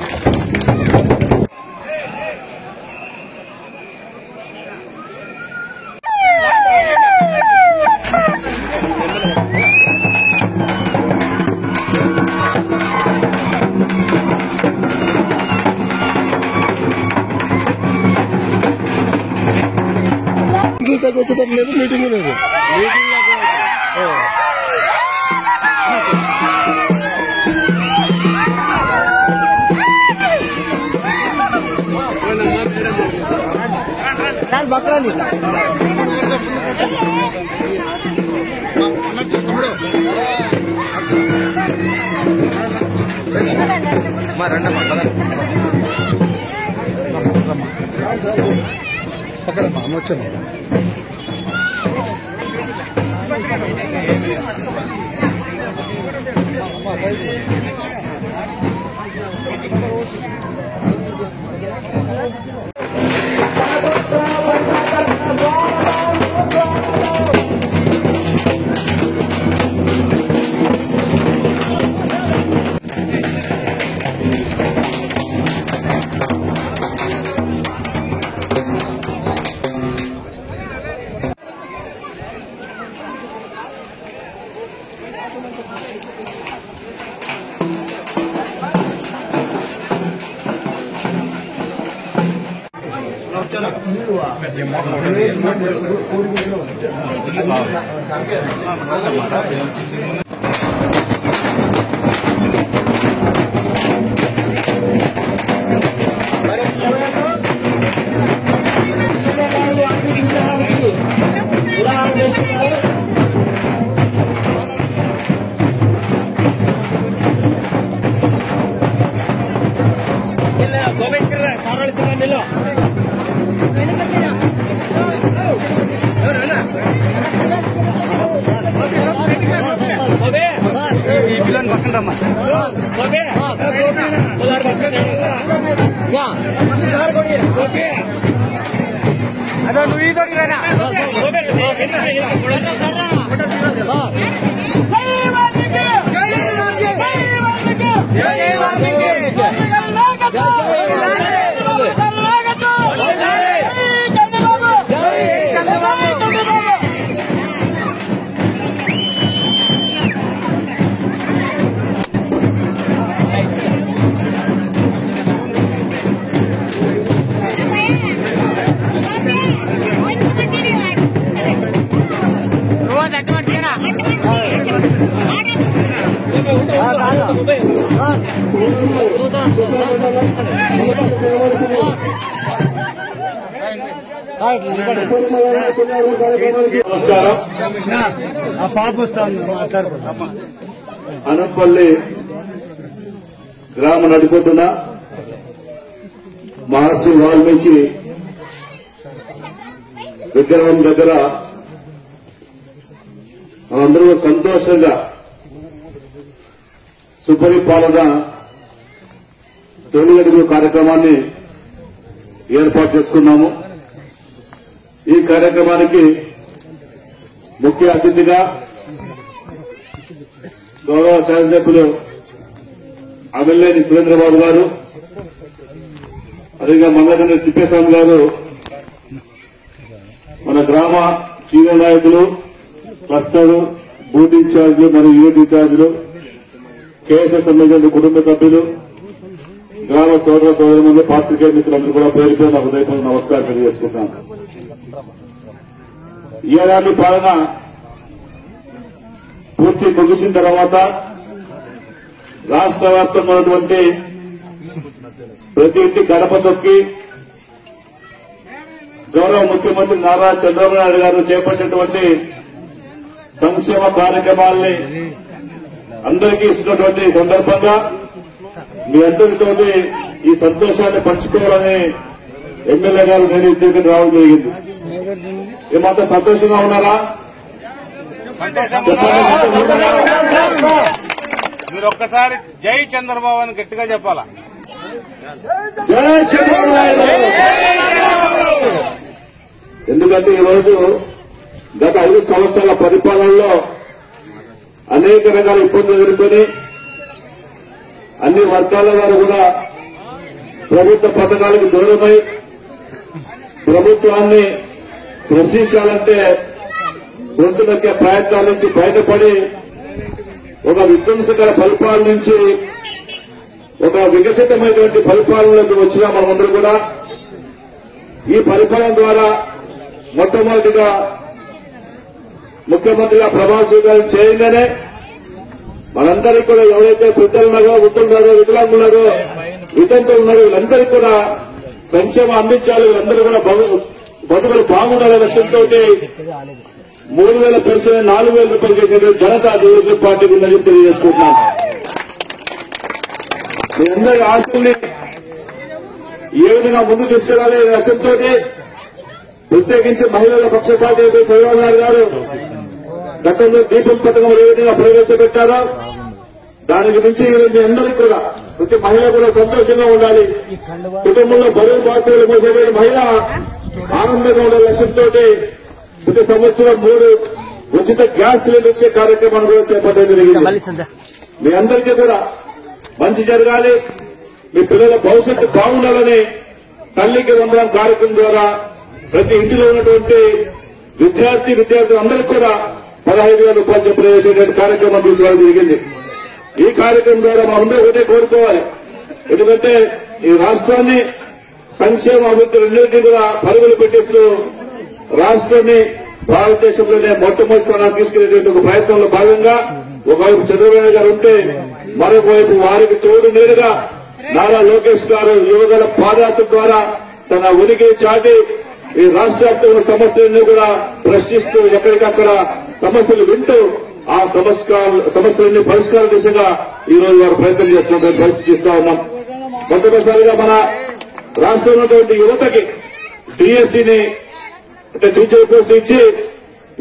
వచ్చేటప్పుడు లేదు, మీటింగ్ లేదు. బక్రాని పక్కన వచ్చాను. ఈ పిల్లని పక్కన రమ్మా అదో నువ్వు ఈ తోటి రానా అనపల్లి గ్రామ నడిపోతున్న మహర్షి వాల్మీకి విగ్రహం దగ్గర మనందరూ సంతోషంగా సుపరిపాలన తొలి అడుగు కార్యక్రమాన్ని ఏర్పాటు చేసుకున్నాము. ఈ కార్యక్రమానికి ముఖ్య అతిథిగా గౌరవ శాసనసభ్యులు అమిలేని సురేంద్రబాబు గారు, అదేవిధంగా మంగళగిరి తిప్పేస్వామి గారు, మన గ్రామ సీనియర్ నాయకులు, క్లస్టర్ బూత్ ఇన్ఛార్జీలు మరియు యూనిట్ ఇన్ఛార్జీలు, కేఎస్ఎస్ సంబంధించిన కుటుంబ సభ్యులు, గ్రామ సోదర సోదరులు, పాత్రికేయ మిత్రులందరూ కూడా పేరు పేరు నా హృదయపూర్వక నమస్కారం తెలియజేసుకుంటున్నాను. ఈ ఏడాది పాలన పూర్తి ముగిసిన తర్వాత రాష్ట్ర వ్యాప్తంగా ఉన్నటువంటి ప్రతి ఇంటి గడప తొక్కి గౌరవ ముఖ్యమంత్రి నారా చంద్రబాబు నాయుడు గారు చేపట్టినటువంటి సంక్షేమ కార్యక్రమాల్ని అందరికీ ఇస్తున్నటువంటి సందర్భంగా మీ అందరితో ఈ సంతోషాన్ని పంచుకోవాలని ఎమ్మెల్యే గారు నేను ఇద్దరికి రావడం జరిగింది. ఏమంతా సంతోషంగా ఉన్నారా? మీరు ఒక్కసారి జై చంద్రబాబు అని గట్టిగా చెప్పాలా? జై చంద్రబాబు నాయుడు. ఎందుకంటే ఈరోజు గత 5 సంవత్సరాల పరిపాలనలో అనేక రకాల ఇబ్బందులు ఎదుర్కొని అన్ని వర్గాల వారు కూడా ప్రభుత్వ పథకాలకు దూరమై ప్రభుత్వాన్ని ప్రశ్నించాలంటే గొంతు నొక్కే ప్రయత్నాల నుంచి బయటపడి ఒక విధ్వంసకర పరిపాలన నుంచి ఒక వికసితమైనటువంటి పరిపాలనలోకి వచ్చిన మనమందరూ కూడా ఈ పరిపాలన ద్వారా మొట్టమొదటిగా ముఖ్యమంత్రిగా ప్రమాణ స్వీకారం చేయగానే మనందరికీ కూడా ఎవరైతే వృద్ధులున్నారో వికలాంగులున్నారో వితంతులు ఉన్నారో వీళ్ళందరికీ కూడా సంక్షేమం అందించాలి, వీళ్ళందరూ కూడా బతుకులు బాగుండాలనే లక్ష్యంతో 3,000 పెన్షన్ 4,000 రూపాయలు చేసే ఘనత తెలుగుదేశం పార్టీకి ఉందని తెలియజేసుకుంటున్నాను. మీ అందరి ఆస్తుల్ని ఏ విధంగా ముందుకు తీసుకెళ్లాలి లక్ష్యంతో ప్రత్యేకించి మహిళల పక్షపాతి చంద్రబాబు నాయుడు గారు గతంలో దీపం పథకం ఏ విధంగా ప్రవేశపెట్టారో దానికి మించి మీ అందరికీ కూడా ప్రతి మహిళ కూడా సంతోషంగా ఉండాలి, కుటుంబంలో బరువు బాధ్యతలు మోసే మహిళ ఆనందంగా ఉండే లక్ష్యంతో ప్రతి సంవత్సరం 3 ఉచిత గ్యాస్ సిలిండర్ ఇచ్చే కార్యక్రమాన్ని కూడా చేపట్టడం జరిగింది. మీ అందరికీ కూడా మంచి జరగాలి, మీ పిల్లల భవిష్యత్తు బాగుండాలని తల్లికి వందనం కార్యక్రమం ద్వారా ప్రతి ఇంటిలో ఉన్నటువంటి విద్యార్థులు అందరికీ కూడా 15,000 రూపాయలు చొప్పున వేసేటువంటి కార్యక్రమం తీసుకోవడం జరిగింది. ఈ కార్యక్రమం ద్వారా మనందరూ ఒకటే కోరుకోవాలి, ఎందుకంటే ఈ రాష్ట్రాన్ని సంక్షేమ అభివృద్ధి రెండింటినీ కూడా పరుగులు పెట్టిస్తూ రాష్ట్రాన్ని భారతదేశంలోనే మొట్టమొదటి స్థానాన్ని తీసుకెళ్లేటువంటి ఒక ప్రయత్నంలో భాగంగా ఒకవైపు చంద్రబాబు నాయుడు గారు ఉంటే మరొక వైపు వారికి తోడు నేరుగా నారా లోకేష్ గారు యువగల పాదయాత్ర ద్వారా తన ఉనికి చాటి ఈ రాష్ట్ర వ్యాప్తంగా సమస్యలను కూడా ప్రశ్నిస్తూ ఎక్కడికక్కడ సమస్యలు వింటూ ఆ సమస్యలన్నీ పరిష్కార దిశగా ఈ రోజు వారు ప్రయత్నం చేస్తున్నట్టు పరిస్థితిస్తూ ఉన్నాం. మొట్టమొదటిసారిగా మన రాష్ట్రంలో ఉన్నటువంటి యువతకి డిఎస్సీని అంటే టీచర్ పోస్ట్ ఇచ్చి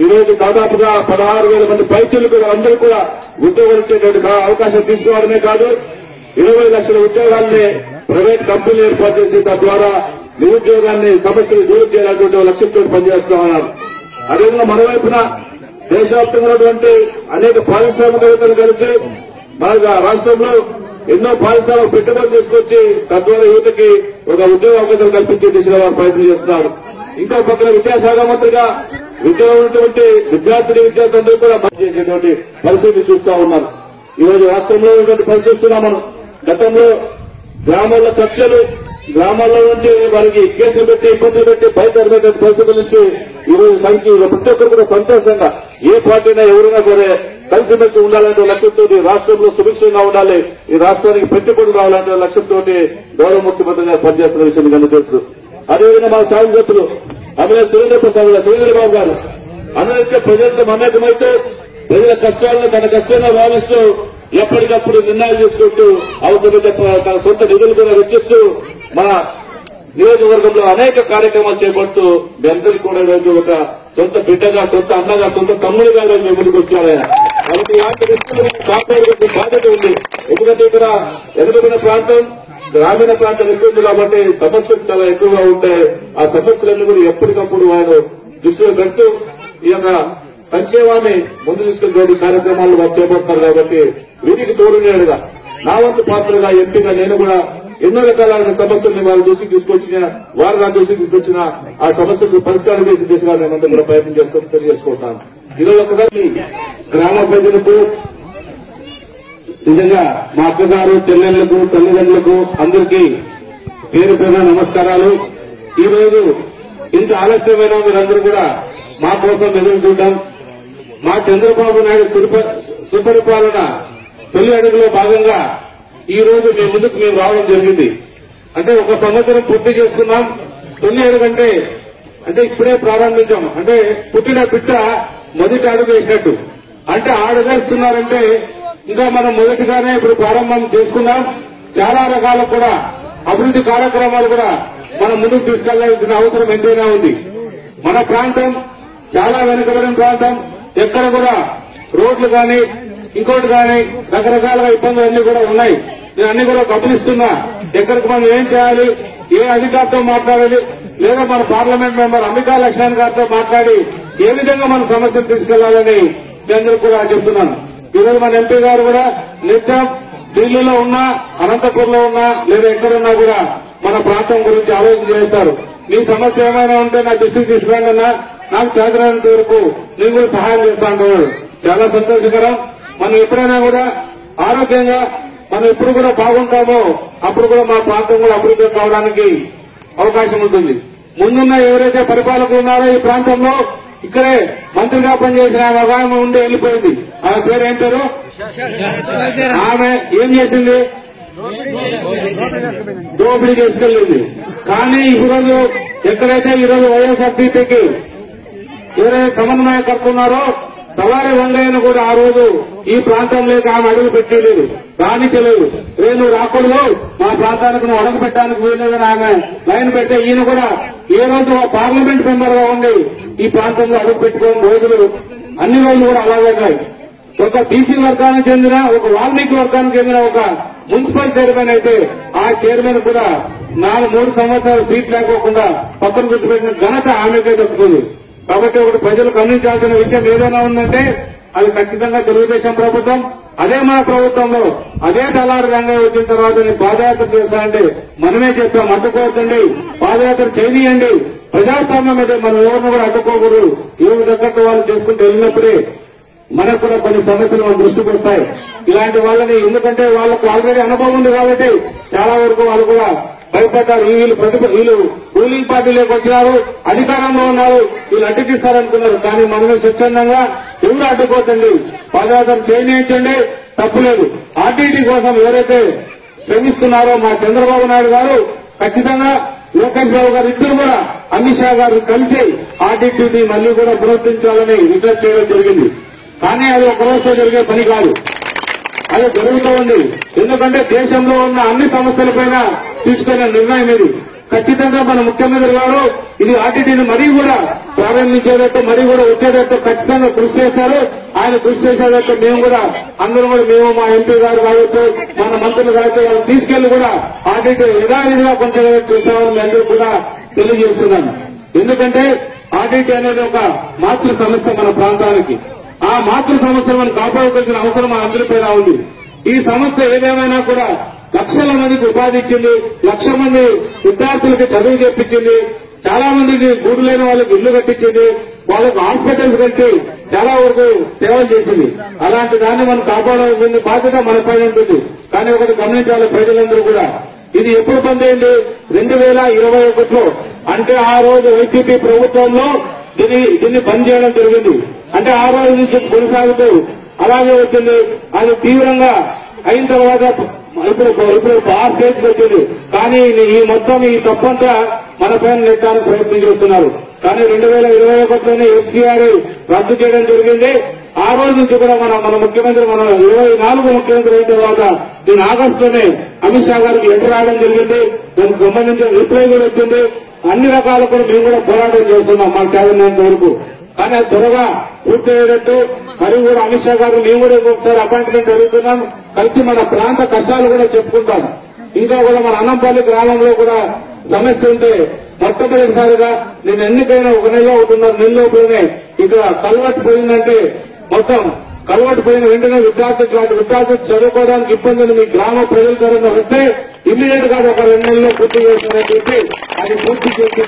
ఈ రోజు దాదాపుగా 16,000 మంది పైచీలకు అందరూ కూడా ఉద్యోగాలు ఇచ్చేటువంటి అవకాశం తీసుకోవడమే కాదు 20 లక్షల ఉద్యోగాల్ని ప్రైవేట్ కంపెనీలు ఏర్పాటు చేసి తద్వారా నిరుద్యోగాన్ని సమస్యలు దూరం చేయాలనేటువంటి లక్ష్యంతో పనిచేస్తా ఉన్నారు. అదేవిధంగా మరోవైపున దేశవ్యాప్తంగా ఉన్నటువంటి అనేక పారిశ్రామికవేత్తలు కలిసి మన రాష్ట్రంలో ఎన్నో పారిశ్రామిక పెట్టుబడులు తీసుకొచ్చి తద్వారా యువతకి ఒక ఉద్యోగ అవకాశాలు కల్పించే దిశగా వారు ప్రయత్నం చేస్తున్నారు. ఇంకో పక్కన విద్యాశాఖ మంత్రిగా విద్యలో ఉన్నటువంటి విద్యార్థులందరూ కూడా పనిచేసేటువంటి పరిస్థితి చూస్తూ ఉన్నారు. ఈ రోజు రాష్ట్రంలో ఉన్నటువంటి పరిస్థితున్నాం మనం. గతంలో గ్రామాల కక్షలు గ్రామాల్లో నుండి వారికి కేసులు పెట్టి ఇబ్బందులు పెట్టి బయట పరిస్థితుల నుంచి ఈ రోజు ప్రతి ఒక్కరు కూడా సంతోషంగా ఏ పార్టీనా ఎవరైనా సరే కలిసిమెలిసి ఉండాలంటే లక్ష్యంతో రాష్ట్రంలో సుభిక్షంగా ఉండాలి, ఈ రాష్ట్రానికి పెట్టుబడులు రావాలంటే లక్ష్యంతో గౌరవ ముఖ్యమంత్రిగా పనిచేస్తున్న విషయం మీకు తెలుసు. అదేవిధంగా మా శాసనసభ్యులు అమ్మెల్యే సురేంద్ర బాబు గారు అందరికీ ప్రజలతో మమేకమైతే ప్రజల కష్టాలను తన కష్టంగా భావిస్తూ ఎప్పటికప్పుడు నిర్ణయాలు తీసుకుంటూ అవసరమైతే తన సొంత నిధులు కూడా వెచ్చిస్తూ మన నియోజకవర్గంలో అనేక కార్యక్రమాలు చేపడుతూ మీ అందరికీ కూడా ఈరోజు ఒక సొంత బిడ్డగా, సొంత అన్నగా, సొంత తమ్ముడిగా మీ ముందుకు వచ్చారు ఆయన. కాబట్టి ఇలాంటి వ్యక్తులు కాపాడుకునే బాధ్యత ఉంది. ఎందుకంటే ఇక్కడ ఎదుగుతున్న ప్రాంతం గ్రామీణ ప్రాంతం ఎక్కువ ఉంది కాబట్టి సమస్యలు చాలా ఎక్కువగా ఉంటాయి. ఆ సమస్యలన్నీ కూడా ఎప్పటికప్పుడు ఆయన దృష్టిలో పెడుతూ ఈ యొక్క సంక్షేమాన్ని ముందు తీసుకెళ్లే కార్యక్రమాలు వారు చేపడతారు. కాబట్టి వీరికి తోడునేడుగా నా వంతు పాత్రగా ఎంపీగా నేను కూడా ఎన్నో రకాలైన సమస్యల్ని వారు దృష్టికి తీసుకొచ్చిన వారు నా దృష్టికి తీసుకొచ్చిన ఆ సమస్యలకు పరిష్కారం చేసే దిశగా మేమంతా కూడా ప్రయత్నం చేస్తాం తెలియజేసుకుంటున్నాను. ఈరోజు ఒకసారి గ్రామ ప్రజలకు నిజంగా మా అక్కగారు చెల్లెళ్లకు తల్లిదండ్రులకు అందరికీ పేరు పేరున నమస్కారాలు. ఈ రోజు ఇంత ఆలస్యమైన మీరందరూ కూడా మా కోసం ఎదురు చూడడం, మా చంద్రబాబు నాయుడు సుపరిపాలన తొలి అడుగులో భాగంగా ఈ రోజు మీ ముందుకు మేము రావడం జరిగింది. అంటే ఒక సంవత్సరం పూర్తి చేసుకున్నాం. తొలి అడుగు అంటే ఇప్పుడే ప్రారంభించాం. అంటే పుట్టిన బిడ్డ మొదటి అడుగు వేసినట్టు. అంటే అడుగేస్తున్నారంటే ఇంకా మనం మొదటిగానే ఇప్పుడు ప్రారంభం చేసుకున్నాం. చాలా రకాల కూడా అభివృద్ధి కార్యక్రమాలు కూడా మనం ముందుకు తీసుకెళ్లాల్సిన అవసరం ఎంతైనా ఉంది. మన ప్రాంతం చాలా వెనుకబడిన ప్రాంతం. ఎక్కడ కూడా రోడ్లు కానీ ఇంకోటి కానీ రకరకాలుగా ఇబ్బందులు అన్ని కూడా ఉన్నాయి. నేను అన్ని కూడా గమనిస్తున్నా. ఎక్కడికి మనం ఏం చేయాలి, ఏ అధికారితో మాట్లాడాలి, లేదా మన పార్లమెంట్ మెంబర్ అంబికా లక్ష్మణ్ గారితో మాట్లాడి ఏ విధంగా మన సమస్యలు తీసుకెళ్లాలని అందరూ కూడా చెప్తున్నాను. ఈరోజు మన ఎంపీ గారు కూడా నిత్యం ఢిల్లీలో ఉన్నా, అనంతపూర్లో ఉన్నా, లేదా ఎక్కడున్నా కూడా మన ప్రాంతం గురించి ఆలోచన చేస్తారు. మీ సమస్య ఏమైనా ఉంటే నా దృష్టికి తీసుకురాండన్నా, నాకు చేతనంత వరకు నేను కూడా సహాయం చేస్తా అంటున్నాడు. చాలా సంతోషకరం. మనం ఎప్పుడైనా కూడా ఆరోగ్యంగా మనం ఎప్పుడు కూడా బాగుంటామో అప్పుడు కూడా మా ప్రాంతం కూడా అభివృద్ధి కావడానికి అవకాశం ఉంటుంది. ముందున్న ఎవరైతే పరిపాలకులు ఉన్నారో ఈ ప్రాంతంలో ఇక్కడే మంత్రిగా పనిచేసిన ఆమె ఉండి వెళ్ళిపోయింది. ఆమె పేరు ఏం పేరు? ఆమె ఏం చేసింది? దోపిడీ చేసుకెళ్ళింది. కానీ ఈరోజు ఎక్కడైతే ఈరోజు వైఎస్ఆర్సీపీకి ఎవరైతే సమన్వయకర్త ఉన్నారో తలారి వెంగయ్యను కూడా ఆ రోజు ఈ ప్రాంతంలోకి ఆమె అడుగు పెట్టలేదు, రాణించలేదు. నువ్వు రాకూడదు, మా ప్రాంతానికి నువ్వు అడుగు పెట్టడానికి వీల్లేదని ఆమె లైన్ పెడితే ఈయన కూడా ఏ రోజు పార్లమెంట్ మెంబర్ గా ఉండి ఈ ప్రాంతంలో అడుగు పెట్టుకోని రోజులు అన్ని రోజులు కూడా అలాగే ఉన్నాయి. ఒక బీసీ వర్గానికి చెందిన, ఒక వాల్మీకి వర్గానికి చెందిన ఒక మున్సిపల్ చైర్మన్ అయితే ఆ చైర్మన్ కూడా 3 సంవత్సరాలు సీట్ లేకోకుండా పక్కన గుర్తుపెట్టిన ఘనత ఆమెకే దక్కుతుంది. కాబట్టి ఒకటి ప్రజలు గమనించాల్సిన విషయం ఏదైనా ఉందంటే అది ఖచ్చితంగా తెలుగుదేశం ప్రభుత్వం. అదే మన ప్రభుత్వంలో అదే తలారి రంగయ్య వచ్చిన తర్వాత నేను పాదయాత్ర చేస్తానంటే మనమే చెప్తాం, అడ్డుకోవద్దండి, పాదయాత్ర చేయనీయండి. ప్రజాస్వామ్యం అయితే మనం ఎవరిని కూడా అడ్డుకోకూడదు. ఎవరు తగ్గట్టు వాళ్ళు చేసుకుంటూ వెళ్ళినప్పుడే మనకు కూడా కొన్ని సమస్యలు మన దృష్టికి వస్తాయి. ఇలాంటి వాళ్ళని, ఎందుకంటే వాళ్ళకు ఆల్రెడీ అనుభవం ఉంది కాబట్టి చాలా వరకు వాళ్ళు కూడా భయపడ్డారు. వీళ్ళు రూలింగ్ పార్టీలోకి వచ్చినారు, అధికారంలో ఉన్నారు, వీళ్ళు అడ్డుకిస్తారనుకున్నారు. కానీ మనమే స్వచ్ఛందంగా ఎవరు అడ్డుకోవద్దండి, పాదయాత్ర చేయనియండి, తప్పులేదు. ఆర్టీటీ కోసం ఎవరైతే శ్రమిస్తున్నారో మా చంద్రబాబు నాయుడు గారు ఖచ్చితంగా లోకేష్ బాబు గారు ఇద్దరు కూడా అమిత్ షా గారు కలిసి ఆర్టీటీని మళ్లీ కూడా పునరుద్ధరించాలని రిక్వెస్ట్ చేయడం జరిగింది. కానీ అది ఒక రోజుతో జరిగే పని కాదు, అది జరుగుతూ ఉంది. ఎందుకంటే దేశంలో ఉన్న అన్ని సమస్యలపైన తీసుకునే నిర్ణయం ఇది. ఖచ్చితంగా మన ముఖ్యమంత్రి గారు ఇది ఆర్టీటీని మరీ కూడా ప్రారంభించేటట్టు, మరీ కూడా వచ్చేటట్టు ఖచ్చితంగా కృషి చేశారు. ఆయన కృషి చేసేటట్టు మేము కూడా అందరూ కూడా మేము మా ఎంపీ గారు కావచ్చు, మన మంత్రులు కావచ్చు, వాళ్ళు తీసుకెళ్లి కూడా ఆర్టీటీ యథావిధిగా కొంచెం చూసామని అందరూ కూడా తెలియజేస్తున్నాను. ఎందుకంటే ఆర్టీటీ అనేది ఒక మాతృ సంస్థ మన ప్రాంతానికి. ఆ మాతృ సంస్థను మనం కాపాడుకోవాల్సిన అవసరం మన అందరిపైన ఉంది. ఈ సంస్థ ఏదేమైనా కూడా లక్షల మందికి ఉపాధి ఇచ్చింది, 1,00,000 మంది విద్యార్థులకి చదువు చెప్పించింది, చాలా మందికి గూడు లేని వాళ్ళకి ఇల్లు కట్టించింది, వాళ్ళకు హాస్పిటల్స్ కట్టి చాలా వరకు సేవలు చేసింది. అలాంటి దాన్ని మనం కాపాడాల్సిన బాధ్యత మన పైన ఉంటుంది. కానీ ఒకటి గమనించాలి ప్రజలందరూ కూడా, ఇది ఎప్పుడు బంద్ అయింది? 2021లో. అంటే ఆ రోజు వైసీపీ ప్రభుత్వంలో దీన్ని బంద్ చేయడం జరిగింది. అంటే ఆ రోజు నుంచి కొనసాగుతూ అలాగే వచ్చింది. అది తీవ్రంగా అయిన తర్వాత ఇప్పుడు ఆ స్టేజ్కి వచ్చింది. కానీ ఈ మొత్తం ఈ తప్పంతా మన పైన నెట్టాలని ప్రయత్నం చేస్తున్నారు. కానీ 2021లోనే ఎఫ్సీఆర్ రద్దు చేయడం జరిగింది. ఆ రోజు నుంచి కూడా మన ముఖ్యమంత్రి, మన 24 ముఖ్యమంత్రి అయిన తర్వాత దీని ఆగస్టులోనే అమిత్ షా గారికి లెటర్ రాయడం జరిగింది. దానికి సంబంధించిన రిప్లై కూడా వచ్చింది. అన్ని రకాలు కూడా మేము కూడా పోరాటం చేస్తున్నాం మా కేబినెట్ వరకు. కానీ అది త్వరగా పూర్తి అయ్యేటట్టు మరియు కూడా అమిత్ షా గారు మేము కూడా ఒకసారి అపాయింట్మెంట్ అడుగుతున్నాం. కలిసి మన ప్రాంత కష్టాలు కూడా చెప్పుకుంటాం. ఇంకా కూడా మన అన్నంపల్లి గ్రామంలో కూడా సమస్య ఉంటే మొట్టమొదటిసారిగా నేను ఎన్నికైనా 1 నెల అవుతున్నారు, నెల లోపలనే ఇక్కడ కల్వర్ట్ పోయిందంటే మొత్తం కల్వర్ట్ పోయిన వెంటనే విద్యార్థులు చదువుకోవడానికి ఇబ్బందులు మీ గ్రామ ప్రజల తరఫున వస్తే ఇమ్మీడియట్ గా ఒక 2 నెలల్లో పూర్తి చేస్తుందని చెప్పి అది పూర్తి చేసి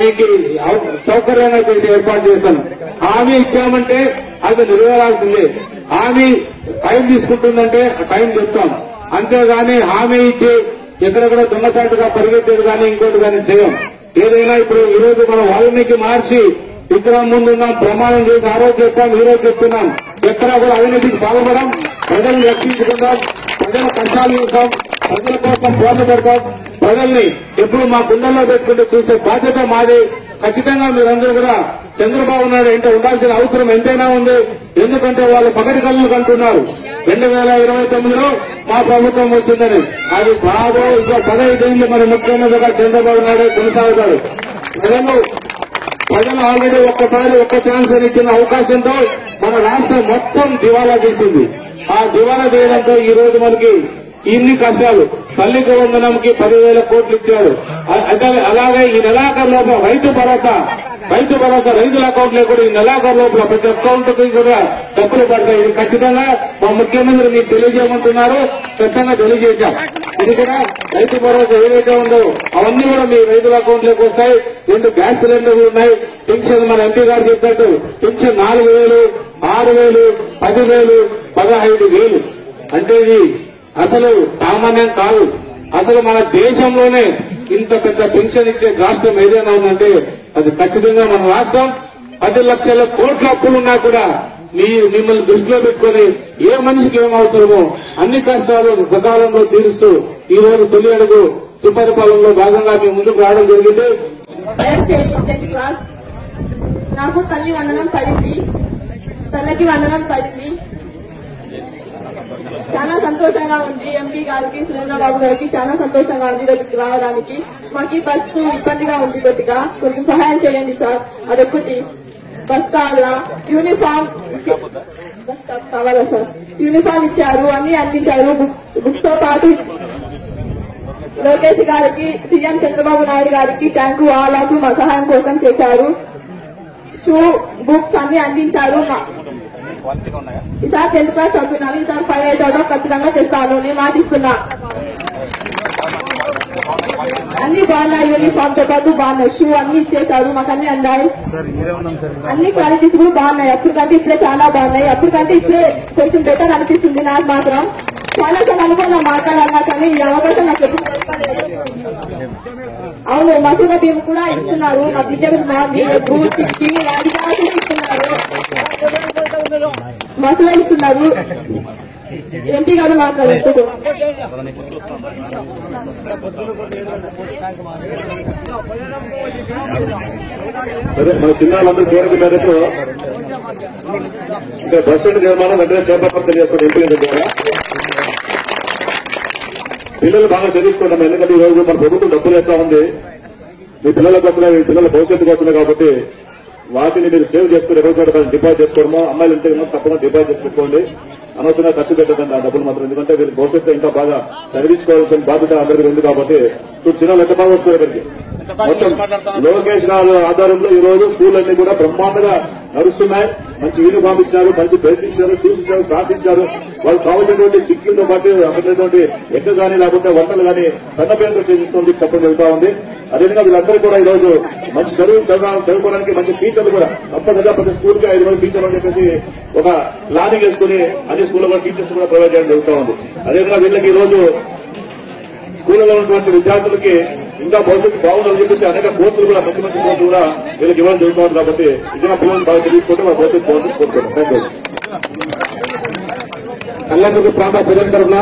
మీకు సౌకర్యంగా చేసి ఏర్పాటు చేస్తాను. హామీ ఇచ్చామంటే అది నెరవేరాల్సిందే. హామీ టైం తీసుకుంటుందంటే టైం చెప్తాం. అంతేగాని హామీ ఇచ్చి ఎక్కడెక్కడ దొంగచాటుగా పరిగెత్తేది కానీ ఇంకోటి కానీ చేయం. ఏదైనా ఇప్పుడు ఈ రోజు మనం వాల్మీకి మహర్షి విగ్రహం ముందున్నాం, ప్రమాణం చేసి ఆ రోజు చెప్పాం, ఈ రోజు చెప్తున్నాం. ఎక్కడా కూడా అవినీతికి పాల్పడం, ప్రజలను రక్షించుకుంటాం, ప్రజల కష్టాలు చూస్తాం, ప్రజల కోసం పోరాడతాం. ప్రజల్ని ఎప్పుడు మా గుండెల్లో పెట్టుకుంటూ చూసే బాధ్యత మాది. ఖచ్చితంగా మీరందరూ కూడా చంద్రబాబు నాయుడు అంటే ఉండాల్సిన అవసరం ఎంతైనా ఉంది. ఎందుకంటే వాళ్ళు పగటి కళ్ళు కంటున్నారు 2029లో మా ప్రభుత్వం వస్తుందని. అది బాగో ఇంకా 15 ఏళ్ళు మన ముఖ్యమంత్రిగా చంద్రబాబు నాయుడు కొనసాగుతారు. ప్రజలు ఆల్రెడీ ఒక్క ఛాన్స్ అని ఇచ్చిన అవకాశంతో మన రాష్ట్రం మొత్తం దివాలా తీసింది. ఆ దివాలా తీయడంతో ఈ రోజు మనకి ఇన్ని కష్టాలు. తల్లికి వందనంకి 10,000 కోట్లు ఇచ్చారు. అలాగే ఈ నెలాఖరు లోపల రైతు భరోసా రైతుల అకౌంట్లో కూడా ఈ నెలాఖరు లోపల ప్రతి అకౌంట్ కి కూడా డబ్బులు పడతాయి. ఇది ఖచ్చితంగా మా ముఖ్యమంత్రి మీకు తెలియజేయమంటున్నారు, ఖచ్చితంగా తెలియజేశాం. ఇది కూడా రైతు భరోసా ఏదైతే ఉందో అవన్నీ కూడా మీ రైతుల అకౌంట్లోకి వస్తాయి. 2 గ్యాస్ సిలిండర్లు ఉన్నాయి. పెన్షన్ మన ఎంపీ గారు చెప్పినట్టు పెన్షన్ 4,000, 6,000, 10,000, 15,000. అంటే ఇది అసలు సామాన్యం కాదు. అసలు మన దేశంలోనే ఇంత పెద్ద పెన్షన్ ఇచ్చే రాష్ట్రం ఏదైనా ఉందంటే అది ఖచ్చితంగా మన రాష్ట్రం. 10 లక్షల కోట్ల అప్పులున్నా కూడా మిమ్మల్ని దృష్టిలో పెట్టుకుని ఏ మనిషికి ఏం అవసరమో అన్ని కష్టాలు సకాలంలో తీరుస్తూ ఈ రోజు తొలి అడుగు సుపరిపాలనలో భాగంగా మీ ముందుకు రావడం జరిగింది. నాకు తల్లి వందనం పడింది, తల్లికి వందనం పడింది. చాలా సంతోషంగా ఉంది. ఎంపీ గారికి, సురేంద్రబాబు గారికి చాలా సంతోషంగా ఉంది ఇక్కడికి రావడానికి. మాకు బస్సు ఇబ్బందిగా ఉంది, కొద్దిగా కొంచెం సహాయం చేయండి సార్. అదొకటి. బస్ కావాలా, యూనిఫామ్ బస్ కావాలా సార్. యూనిఫామ్ ఇచ్చారు, అన్ని అందించారు. బుక్స్ తో పాటు లోకేష్ గారికి, సీఎం చంద్రబాబు నాయుడు గారికి ట్యాంకు వాళ్ళకు మా సహాయం కోసం చేశారు. షూ, బుక్స్ అన్ని అందించారు. ఈసారి 10th క్లాస్ చదువుతున్నాను. ఈసారి 5 out of ఖచ్చితంగా చేస్తాను, నేను మాటిస్తున్నా. అన్ని బాగున్నాయి, యూనిఫామ్ తో పాటు బాగున్నాయి. షూ అన్ని ఇచ్చేసారు, మాకు అన్ని అందాయి. అన్ని క్వాలిటీస్ కూడా బాగున్నాయి. అప్పటికంటే ఇప్పుడే చాలా బాగున్నాయి. అప్పటికంటే ఇప్పుడే కొంచెం బెటర్ అనిపిస్తుంది నాకు మాత్రం. చాలా చాలా అనుకున్నా మాట్లాడాలా, కానీ ఈ అవకాశం నాకు ఎప్పుడు దొరకలేదు. అవును, మసూద బియ్యం కూడా ఇస్తున్నారు. మా బిడ్డకు రాజకీయాలు ఇస్తున్నారు, మసూద ఇస్తున్నారు. ఎంపీ గారు మాట్లాడుతూ సరే, మన చిన్నాళ్ళందరూ కోరిక మేరకు ఇంకా బస్ స్టాండ్ నిర్మాణం వెంటనే చేపట్టాలని తెలియజేస్తున్న ఎంపీ ద్వారా పిల్లలు బాగా చదువుకుంటాం. ఎందుకంటే ఈ రోజు మన ప్రభుత్వం డబ్బులు వేస్తా ఉంది. మీ పిల్లల కోసమే, మీ పిల్లల భవిష్యత్తు కోసమే. కాబట్టి వాటిని మీరు సేవ్ చేసుకుని ఎవరి చోట డిపాజిట్ చేసుకోవడమో, అమ్మాయిలు ఉంటే తప్పకుండా డిపాజిట్ చేసి పెట్టుకోండి. అనవసరంగా ఖర్చు పెట్టదండి ఆ డబ్బులు మాత్రం. ఎందుకంటే వీళ్ళు భవిష్యత్తు ఇంకా బాగా చదివించుకోవాల్సిన బాధ్యత అందరికీ ఉంది. కాబట్టి చిన్న ఎంత బాగా వస్తుంది ఇక్కడికి. మొత్తం లోకేష్ గారు ఆధారంలో ఈ రోజు స్కూళ్ళన్నీ కూడా బ్రహ్మాండంగా నడుస్తున్నాయి. మంచి యూనిఫామ్ ఇచ్చారు, మంచి బెల్ట్ ఇచ్చారు, షూస్ ఇచ్చారు, సాక్స్ ఇచ్చారు. వాళ్ళు కావాల్సినటువంటి చిక్కులతో పాటు అక్కడటువంటి ఎక్క కానీ లేకపోతే వంటలు కానీ సన్నపేరుతో చేసిస్తుంది చెప్పడం జరుగుతా ఉంది. అదేవిధంగా వీళ్ళందరూ కూడా ఈ రోజు మంచి చదువుకోవడానికి మంచి టీచర్లు కూడా తప్పనిసరిగా ప్రతి స్కూల్ కి 5 మంది టీచర్లు అని చెప్పేసి ఒక ప్లానింగ్ వేసుకుని అన్ని స్కూల్లో కూడా టీచర్స్ కూడా ప్రొవైడ్ చేయడం జరుగుతూ ఉంది. అదేవిధంగా వీళ్ళకి ఈ రోజు స్కూళ్లలో ఉన్నటువంటి విద్యార్థులకి ఇంకా భవిష్యత్తు బాగుందని చెప్పేసి అనేక కోర్సులు కూడా మంచి మంచి కోర్సులు కూడా వీళ్ళకి ఇవ్వడం జరుగుతుంది. కాబట్టి నిజంగా పిల్లలు బాగా చదువుకుంటే వాళ్ళ భవిష్యత్తు బాగుంటుంది కోరుకుంటున్నాం. కళ్యాణదుర్గ ప్రాంత ప్రజల తరఫున,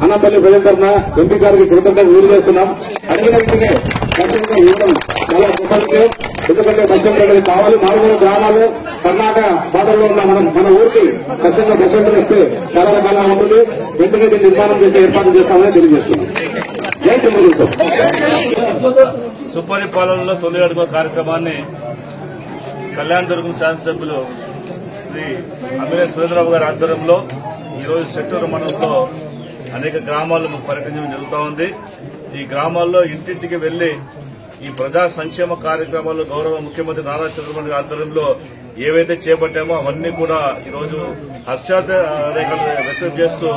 అన్నపల్లి ప్రజల తరఫున ఎంపీ గారికి కృతజ్ఞతలు తెలియజేస్తున్నాం. అడిగిన వ్యక్తికి బస్సులు ఇవ్వడం చాలా గొప్పలకే. ఎందుకంటే బస్సులు కావాలి. 4 గ్రామాలు కర్ణాటక బాధల్లో ఉన్న మన ఊరికి ఖచ్చితంగా బస్సులు ఇస్తే చాలా రకాలుగా ఉంటుంది. వెంటనే దీన్ని నిర్మాణం చేసే ఏర్పాటు చేస్తామని తెలియజేస్తున్నాం. జై తెలుగుదేశం. సుపరిపాలనలో తొలి అడుగు కార్యక్రమాన్ని కళ్యాణదుర్గం శాసనసభ్యులు శ్రీ అమ్మినేని సురేంద్రబాబు గారి ఆధ్వర్యంలో ఈరోజు సెట్టూరు మండలంలో అనేక గ్రామాల్లో పర్యటించడం జరుగుతూ ఉంది. ఈ గ్రామాల్లో ఇంటింటికి వెళ్లి ఈ ప్రజా సంక్షేమ కార్యక్రమాల్లో గౌరవ ముఖ్యమంత్రి నారా చంద్రబాబు గారి ఆధ్వర్యంలో ఏవైతే చేపట్టామో అవన్నీ కూడా ఈరోజు హర్షారేఖలు వ్యక్తం చేస్తూ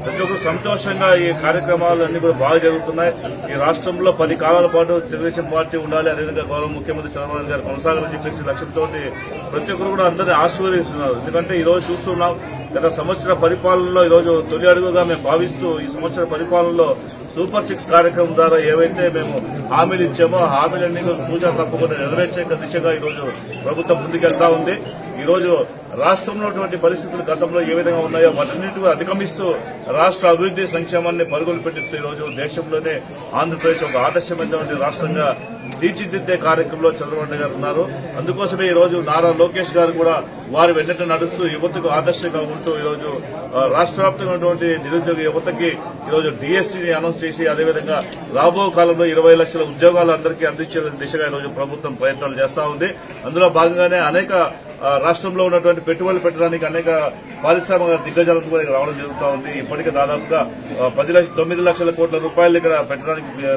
ప్రతి ఒక్కరు సంతోషంగా ఈ కార్యక్రమాలు అన్ని కూడా బాగా జరుగుతున్నాయి. ఈ రాష్ట్రంలో 10 కాలాల పాటు తెలుగుదేశం పార్టీ ఉండాలి, అదేవిధంగా గౌరవ ముఖ్యమంత్రి చంద్రబాబు గారు కొనసాగాలని చెప్పేసి లక్ష్యంతో ప్రతి ఒక్కరు కూడా అందరినీ ఆశీర్వదిస్తున్నారు. ఎందుకంటే ఈ రోజు చూస్తున్నాం, గత సంవత్సర పరిపాలనలో ఈరోజు తొలి అడుగుగా మేము భావిస్తూ ఈ సంవత్సర పరిపాలనలో సూపర్ 6 కార్యక్రమం ద్వారా ఏవైతే మేము హామీలు ఇచ్చామో ఆ హామీలన్నీ పూజా తప్పకుండా నెరవేర్చే దిశగా ఈరోజు ప్రభుత్వం ముందుకెళ్తా ఉంది. ఈరోజు రాష్ట్రంలో ఉన్నటువంటి పరిస్థితులు గతంలో ఏ విధంగా ఉన్నాయో వాటన్నింటినీ అధిగమిస్తూ రాష్ట్ర అభివృద్ది సంక్షేమాన్ని పరుగులు పెట్టిస్తూ ఈరోజు దేశంలోనే ఆంధ్రప్రదేశ్ ఒక ఆదర్శమైనటువంటి రాష్ట్రంగా తీర్చిదిద్దే కార్యక్రమంలో చంద్రబాబు గారు ఉన్నారు. అందుకోసమే ఈ రోజు నారా లోకేష్ గారు కూడా వారి వెన్నట నడుస్తూ యువతకు ఆదర్శంగా ఉంటూ ఈరోజు రాష్ట్ర వ్యాప్తంగా ఉన్నటువంటి నిరుద్యోగ యువతకి ఈరోజు డిఎస్సీని అనౌన్స్ చేసి అదేవిధంగా రాబో కాలంలో 20 లక్షల ఉద్యోగాలు అందరికీ అందించే దిశగా ఈరోజు ప్రభుత్వం ప్రయత్నాలు చేస్తా ఉంది. అందులో భాగంగానే అనేక రాష్ట్రంలో ఉన్నటువంటి పెట్టుబడులు పెట్టడానికి అనేక పారిశ్రామిక దిగ్గజాలకు కూడా రావడం జరుగుతూ ఉంది. ఇప్పటికే దాదాపుగా 9 లక్షల కోట్ల రూపాయలు ఇక్కడ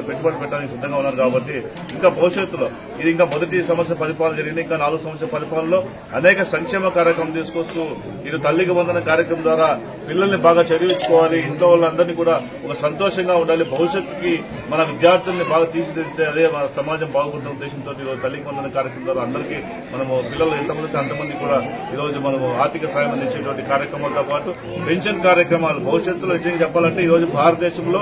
పెట్టుబడులు పెట్టడానికి సిద్ధంగా ఉన్నారు. కాబట్టి ఇంకా భవిష్యత్తులో ఇది ఇంకా మొదటి సంవత్సర పరిపాలన జరిగింది. ఇంకా 4 సంవత్సరాల పరిపాలనలో అనేక సంక్షేమ కార్యక్రమం తీసుకొస్తూ ఇటు తల్లికి వందన కార్యక్రమం ద్వారా పిల్లల్ని బాగా చదివించుకోవాలి, ఇంట్లో వాళ్ళందరినీ కూడా ఒక సంతోషంగా ఉండాలి, భవిష్యత్తుకి మన విద్యార్థుల్ని బాగా తీర్చిదిద్దితే అదే మన సమాజం బాగుంటున్న ఉద్దేశంతో ఈరోజు తల్లికి వందన కార్యక్రమం ద్వారా అందరికీ మనము పిల్లలు ఎంతమందికి అంతమంది కూడా ఈరోజు మనము ఆర్థిక సాయం అందించేటువంటి కార్యక్రమాలతో పాటు పెన్షన్ కార్యక్రమాలు భవిష్యత్తులో నిజంగా చెప్పాలంటే ఈరోజు భారతదేశంలో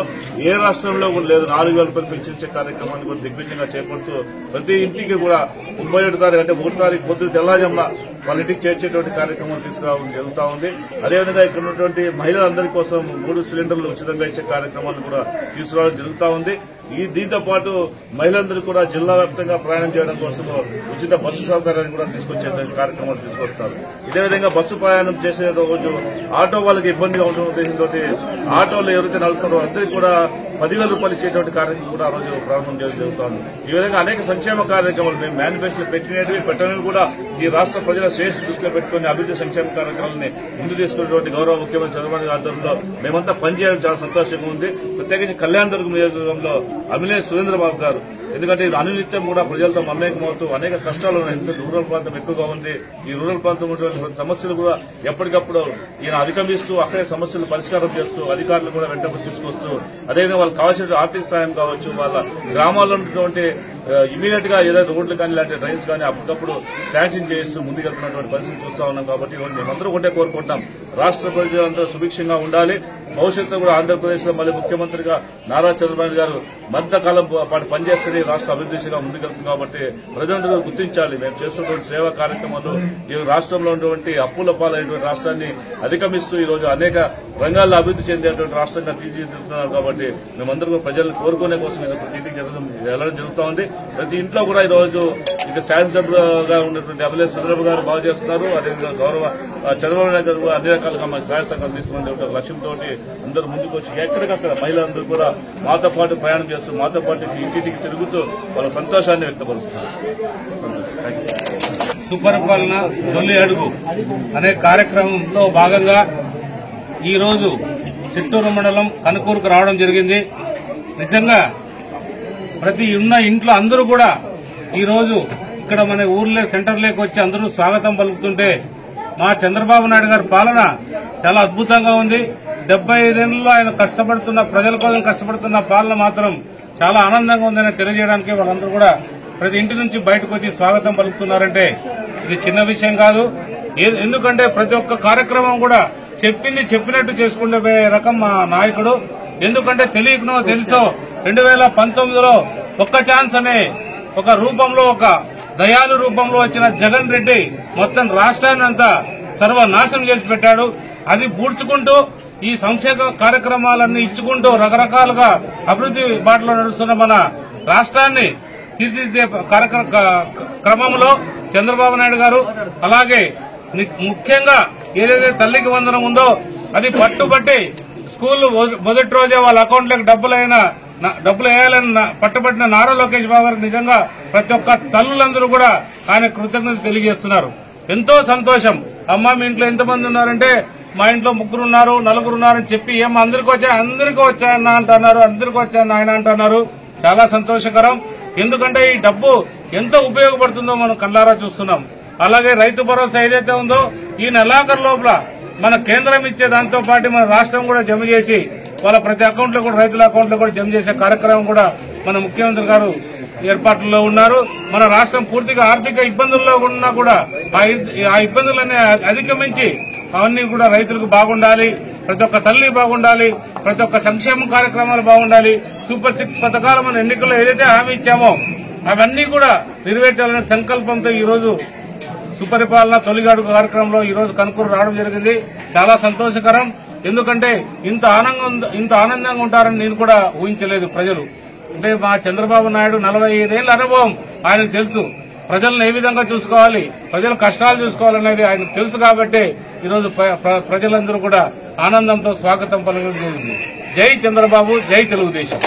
ఏ రాష్ట్రంలో కూడా లేదు 4,000 రూపాయలు పెన్షన్ ఇచ్చే కార్యక్రమాన్ని కూడా దిగ్విజయంగా చేపడుతూ ప్రతి ఇంటికి కూడా 31 తారీఖు అంటే 1 తారీఖు పొద్దున తెల్లాజంలో వాళ్ళ ఇంటికి చేర్చేటువంటి కార్యక్రమం తీసుకురావడం జరుగుతూ ఉంది. అదేవిధంగా ఇక్కడ ఉన్నటువంటి మహిళలందరి కోసం 3 సిలిండర్లు ఉచితంగా ఇచ్చే కార్యక్రమాన్ని కూడా తీసుకురావడం జరుగుతూ ఉంది. దీంతో పాటు మహిళలందరూ కూడా జిల్లా వ్యాప్తంగా ప్రయాణం చేయడం కోసం ఉచిత బస్సు సౌకర్యాన్ని కూడా తీసుకొచ్చే కార్యక్రమాలు తీసుకొస్తారు. ఇదే విధంగా బస్సు ప్రయాణం చేసే రోజు ఆటో వాళ్ళకి ఇబ్బందిగా ఉంటున్న ఉద్దేశంతో ఆటోలు ఎవరైతే నడుపుతారో అందరికీ కూడా 10,000 రూపాయలు ఇచ్చేటువంటి కార్యక్రమం కూడా ఆ రోజు ప్రారంభం చేయడం జరుగుతుంది. ఈ విధంగా అనేక సంక్షేమ కార్యక్రమాలు మేము మేనిఫెస్టోలో పెట్టినవి కూడా ఈ రాష్ట్ర ప్రజల శ్రేష్ఠ దృష్టిలో పెట్టుకుని అభివృద్ది సంక్షేమ కార్యక్రమాలని ముందు తీసుకున్నటువంటి గౌరవ ముఖ్యమంత్రి చంద్రబాబు గారి ఆధ్వర్యంలో మేమంతా పనిచేయడం చాలా సంతోషంగా ఉంది. ప్రత్యేకించి కళ్యాణదుర్గం నియోజకవర్గంలో అమ్మినేని సురేంద్రబాబు గారు ఎందుకంటే అనునిత్యం కూడా ప్రజలతో మమేకమవుతూ అనేక కష్టాలు ఉన్నాయి. రూరల్ ప్రాంతం ఎక్కువగా ఉంది. ఈ రూరల్ ప్రాంతం ఉన్నటువంటి సమస్యలు కూడా ఎప్పటికప్పుడు ఈయన అధిగమిస్తూ అక్కడే సమస్యలు పరిష్కారం చేస్తూ అధికారులు కూడా వెంటనే తీసుకొస్తూ అదేవిధంగా వాళ్ళకి కావాల్సిన ఆర్థిక సాయం కావచ్చు, వాళ్ళ గ్రామాల్లో ఉన్నటువంటి ఇమీడియట్ గా ఏదైతే రోడ్లు కానీ ఇలాంటి డ్రైన్స్ కానీ అప్పటికప్పుడు శాంక్షన్ చేస్తూ ముందుకెళ్తున్నటువంటి పరిస్థితి చూస్తా ఉన్నాం. కాబట్టి మేమందరూ ఒకటే కోరుకుంటాం, రాష్ట్ర ప్రజలందరూ సుభిక్షంగా ఉండాలి. భవిష్యత్తులో కూడా ఆంధ్రప్రదేశ్ లో మళ్ళీ ముఖ్యమంత్రిగా నారా చంద్రబాబు గారు మధ్యకాలం పాటు పనిచేస్తే రాష్ట్ర అభివృద్ధి దిశగా ముందుకెళ్తుంది. కాబట్టి ప్రజలందరూ గుర్తించాలి, మేము చేస్తున్నటువంటి సేవా కార్యక్రమాలు ఈ రాష్ట్రంలో ఉన్నటువంటి అప్పుల పాలైనటువంటి రాష్ట్రాన్ని అధిగమిస్తూ ఈ రోజు అనేక రంగాల్లో అభివృద్ధి చెందేటువంటి రాష్ట్రంగా తీర్చిదిద్దుతున్నారు. కాబట్టి మేమందరూ ప్రజలను కోరుకునే కోసం మీటింగ్ వెళ్ళడం జరుగుతూ ఉంది. ప్రతి ఇంట్లో కూడా ఈ రోజు ఇక శాసనసభ్యులుగా ఉన్నటువంటి ఎమ్మెల్యే చంద్రబాబు గారు బాగు చేస్తున్నారు. అదేవిధంగా గౌరవ చంద్రబాబు నాయుడు గారు అన్ని రకాలుగా మన సహాయ సహకారం తీసుకున్న లక్ష్యంతో అందరూ ముందుకు వచ్చి ఎక్కడికక్కడ మహిళలందరూ కూడా మాతో పాటు ప్రయాణం చేస్తూ మాతో పాటు ఇంటింటికి తిరుగుతూ వాళ్ళ సంతోషాన్ని వ్యక్తపరుస్తున్నారు. సుపరిపాలన తొలి అడుగు అనే కార్యక్రమంలో భాగంగా ఈ రోజు చిట్టూరు మండలం కనుకూరుకు రావడం జరిగింది. నిజంగా ప్రతి ఉన్న ఇంట్లో అందరూ కూడా ఈ రోజు ఇక్కడ మన ఊర్లే సెంటర్లోకి వచ్చి అందరూ స్వాగతం పలుకుతుంటే మా చంద్రబాబు నాయుడు గారి పాలన చాలా అద్భుతంగా ఉంది. 75 ఏళ్లలో ఆయన కష్టపడుతున్న ప్రజల కోసం కష్టపడుతున్న పాలన మాత్రం చాలా ఆనందంగా ఉందని తెలియజేయడానికి వాళ్ళందరూ కూడా ప్రతి ఇంటి నుంచి బయటకు వచ్చి స్వాగతం పలుకుతున్నారంటే ఇది చిన్న విషయం కాదు. ఎందుకంటే ప్రతి ఒక్క కార్యక్రమం కూడా చెప్పింది చెప్పినట్టు చేసుకునే రకం మా నాయకుడు. ఎందుకంటే తెలియకనో తెలుసో 2019లో ఒక్క ఛాన్స్ అనే ఒక రూపంలో ఒక దయాలు రూపంలో వచ్చిన జగన్ రెడ్డి మొత్తం రాష్ట్రాన్ని అంతా సర్వనాశనం చేసి పెట్టాడు. అది పూడ్చుకుంటూ ఈ సంక్షేమ కార్యక్రమాలన్నీ ఇచ్చుకుంటూ రకరకాలుగా అభివృద్ది బాటలో నడుస్తున్న మన రాష్ట్రాన్ని తీర్చిదిద్దే క్రమంలో చంద్రబాబు నాయుడు గారు అలాగే ముఖ్యంగా ఏదైతే తల్లికి వందనం ఉందో అది పట్టుబట్టి స్కూల్ మొదటి రోజే వాళ్ళ అకౌంట్లకు డబ్బులు వేయాలని పట్టుబట్టిన నారా లోకేష్ బాబు గారికి నిజంగా ప్రతి ఒక్క తల్లులందరూ కూడా ఆయన కృతజ్ఞత తెలియజేస్తున్నారు. ఎంతో సంతోషం. అమ్మ మీ ఇంట్లో ఎంతమంది ఉన్నారంటే మా ఇంట్లో 3 ఉన్నారు 4 ఉన్నారని చెప్పి ఏమో అందరికీ వచ్చాయన్న అంటున్నారు, అందరికీ వచ్చాయన్న ఆయన అంటున్నారు. చాలా సంతోషకరం. ఎందుకంటే ఈ డబ్బు ఎంతో ఉపయోగపడుతుందో మనం కళ్ళారా చూస్తున్నాం. అలాగే రైతు భరోసా ఏదైతే ఉందో ఈ నెలాఖరు లోపల మన కేంద్రం ఇచ్చే దాంతో పాటు మన రాష్ట్రం కూడా జమ చేసి వాళ్ళ ప్రతి అకౌంట్ లో కూడా రైతుల అకౌంట్ లో కూడా జమ చేసే కార్యక్రమం కూడా మన ముఖ్యమంత్రి గారు ఏర్పాట్లలో ఉన్నారు. మన రాష్ట్రం పూర్తిగా ఆర్థిక ఇబ్బందుల్లో ఉన్నా కూడా ఆ ఇబ్బందులన్నీ అధిగమించి అవన్నీ కూడా రైతులకు బాగుండాలి, ప్రతి ఒక్క తల్లి బాగుండాలి, ప్రతి ఒక్క సంక్షేమ కార్యక్రమాలు బాగుండాలి. సూపర్ 6 పథకాలు మన ఎన్నికల్లో ఏదైతే హామీ ఇచ్చామో అవన్నీ కూడా నెరవేర్చాలనే సంకల్పంతో ఈ రోజు సుపరిపాలన తొలి అడుగు కార్యక్రమంలో ఈ రోజు కనుకూరు రావడం జరిగింది. చాలా సంతోషకరం. ఎందుకంటే ఇంత ఆనందంగా ఉంటారని నేను కూడా ఊహించలేదు. ప్రజలు అంటే మా చంద్రబాబు నాయుడు 45 ఏళ్ల అనుభవం ఆయనకు తెలుసు. ప్రజలను ఏ విధంగా చూసుకోవాలి, ప్రజల కష్టాలు చూసుకోవాలనేది ఆయనకు తెలుసు. కాబట్టి ఈరోజు ప్రజలందరూ కూడా ఆనందంతో స్వాగతం పలకడం జరిగింది. జై చంద్రబాబు, జై తెలుగుదేశం.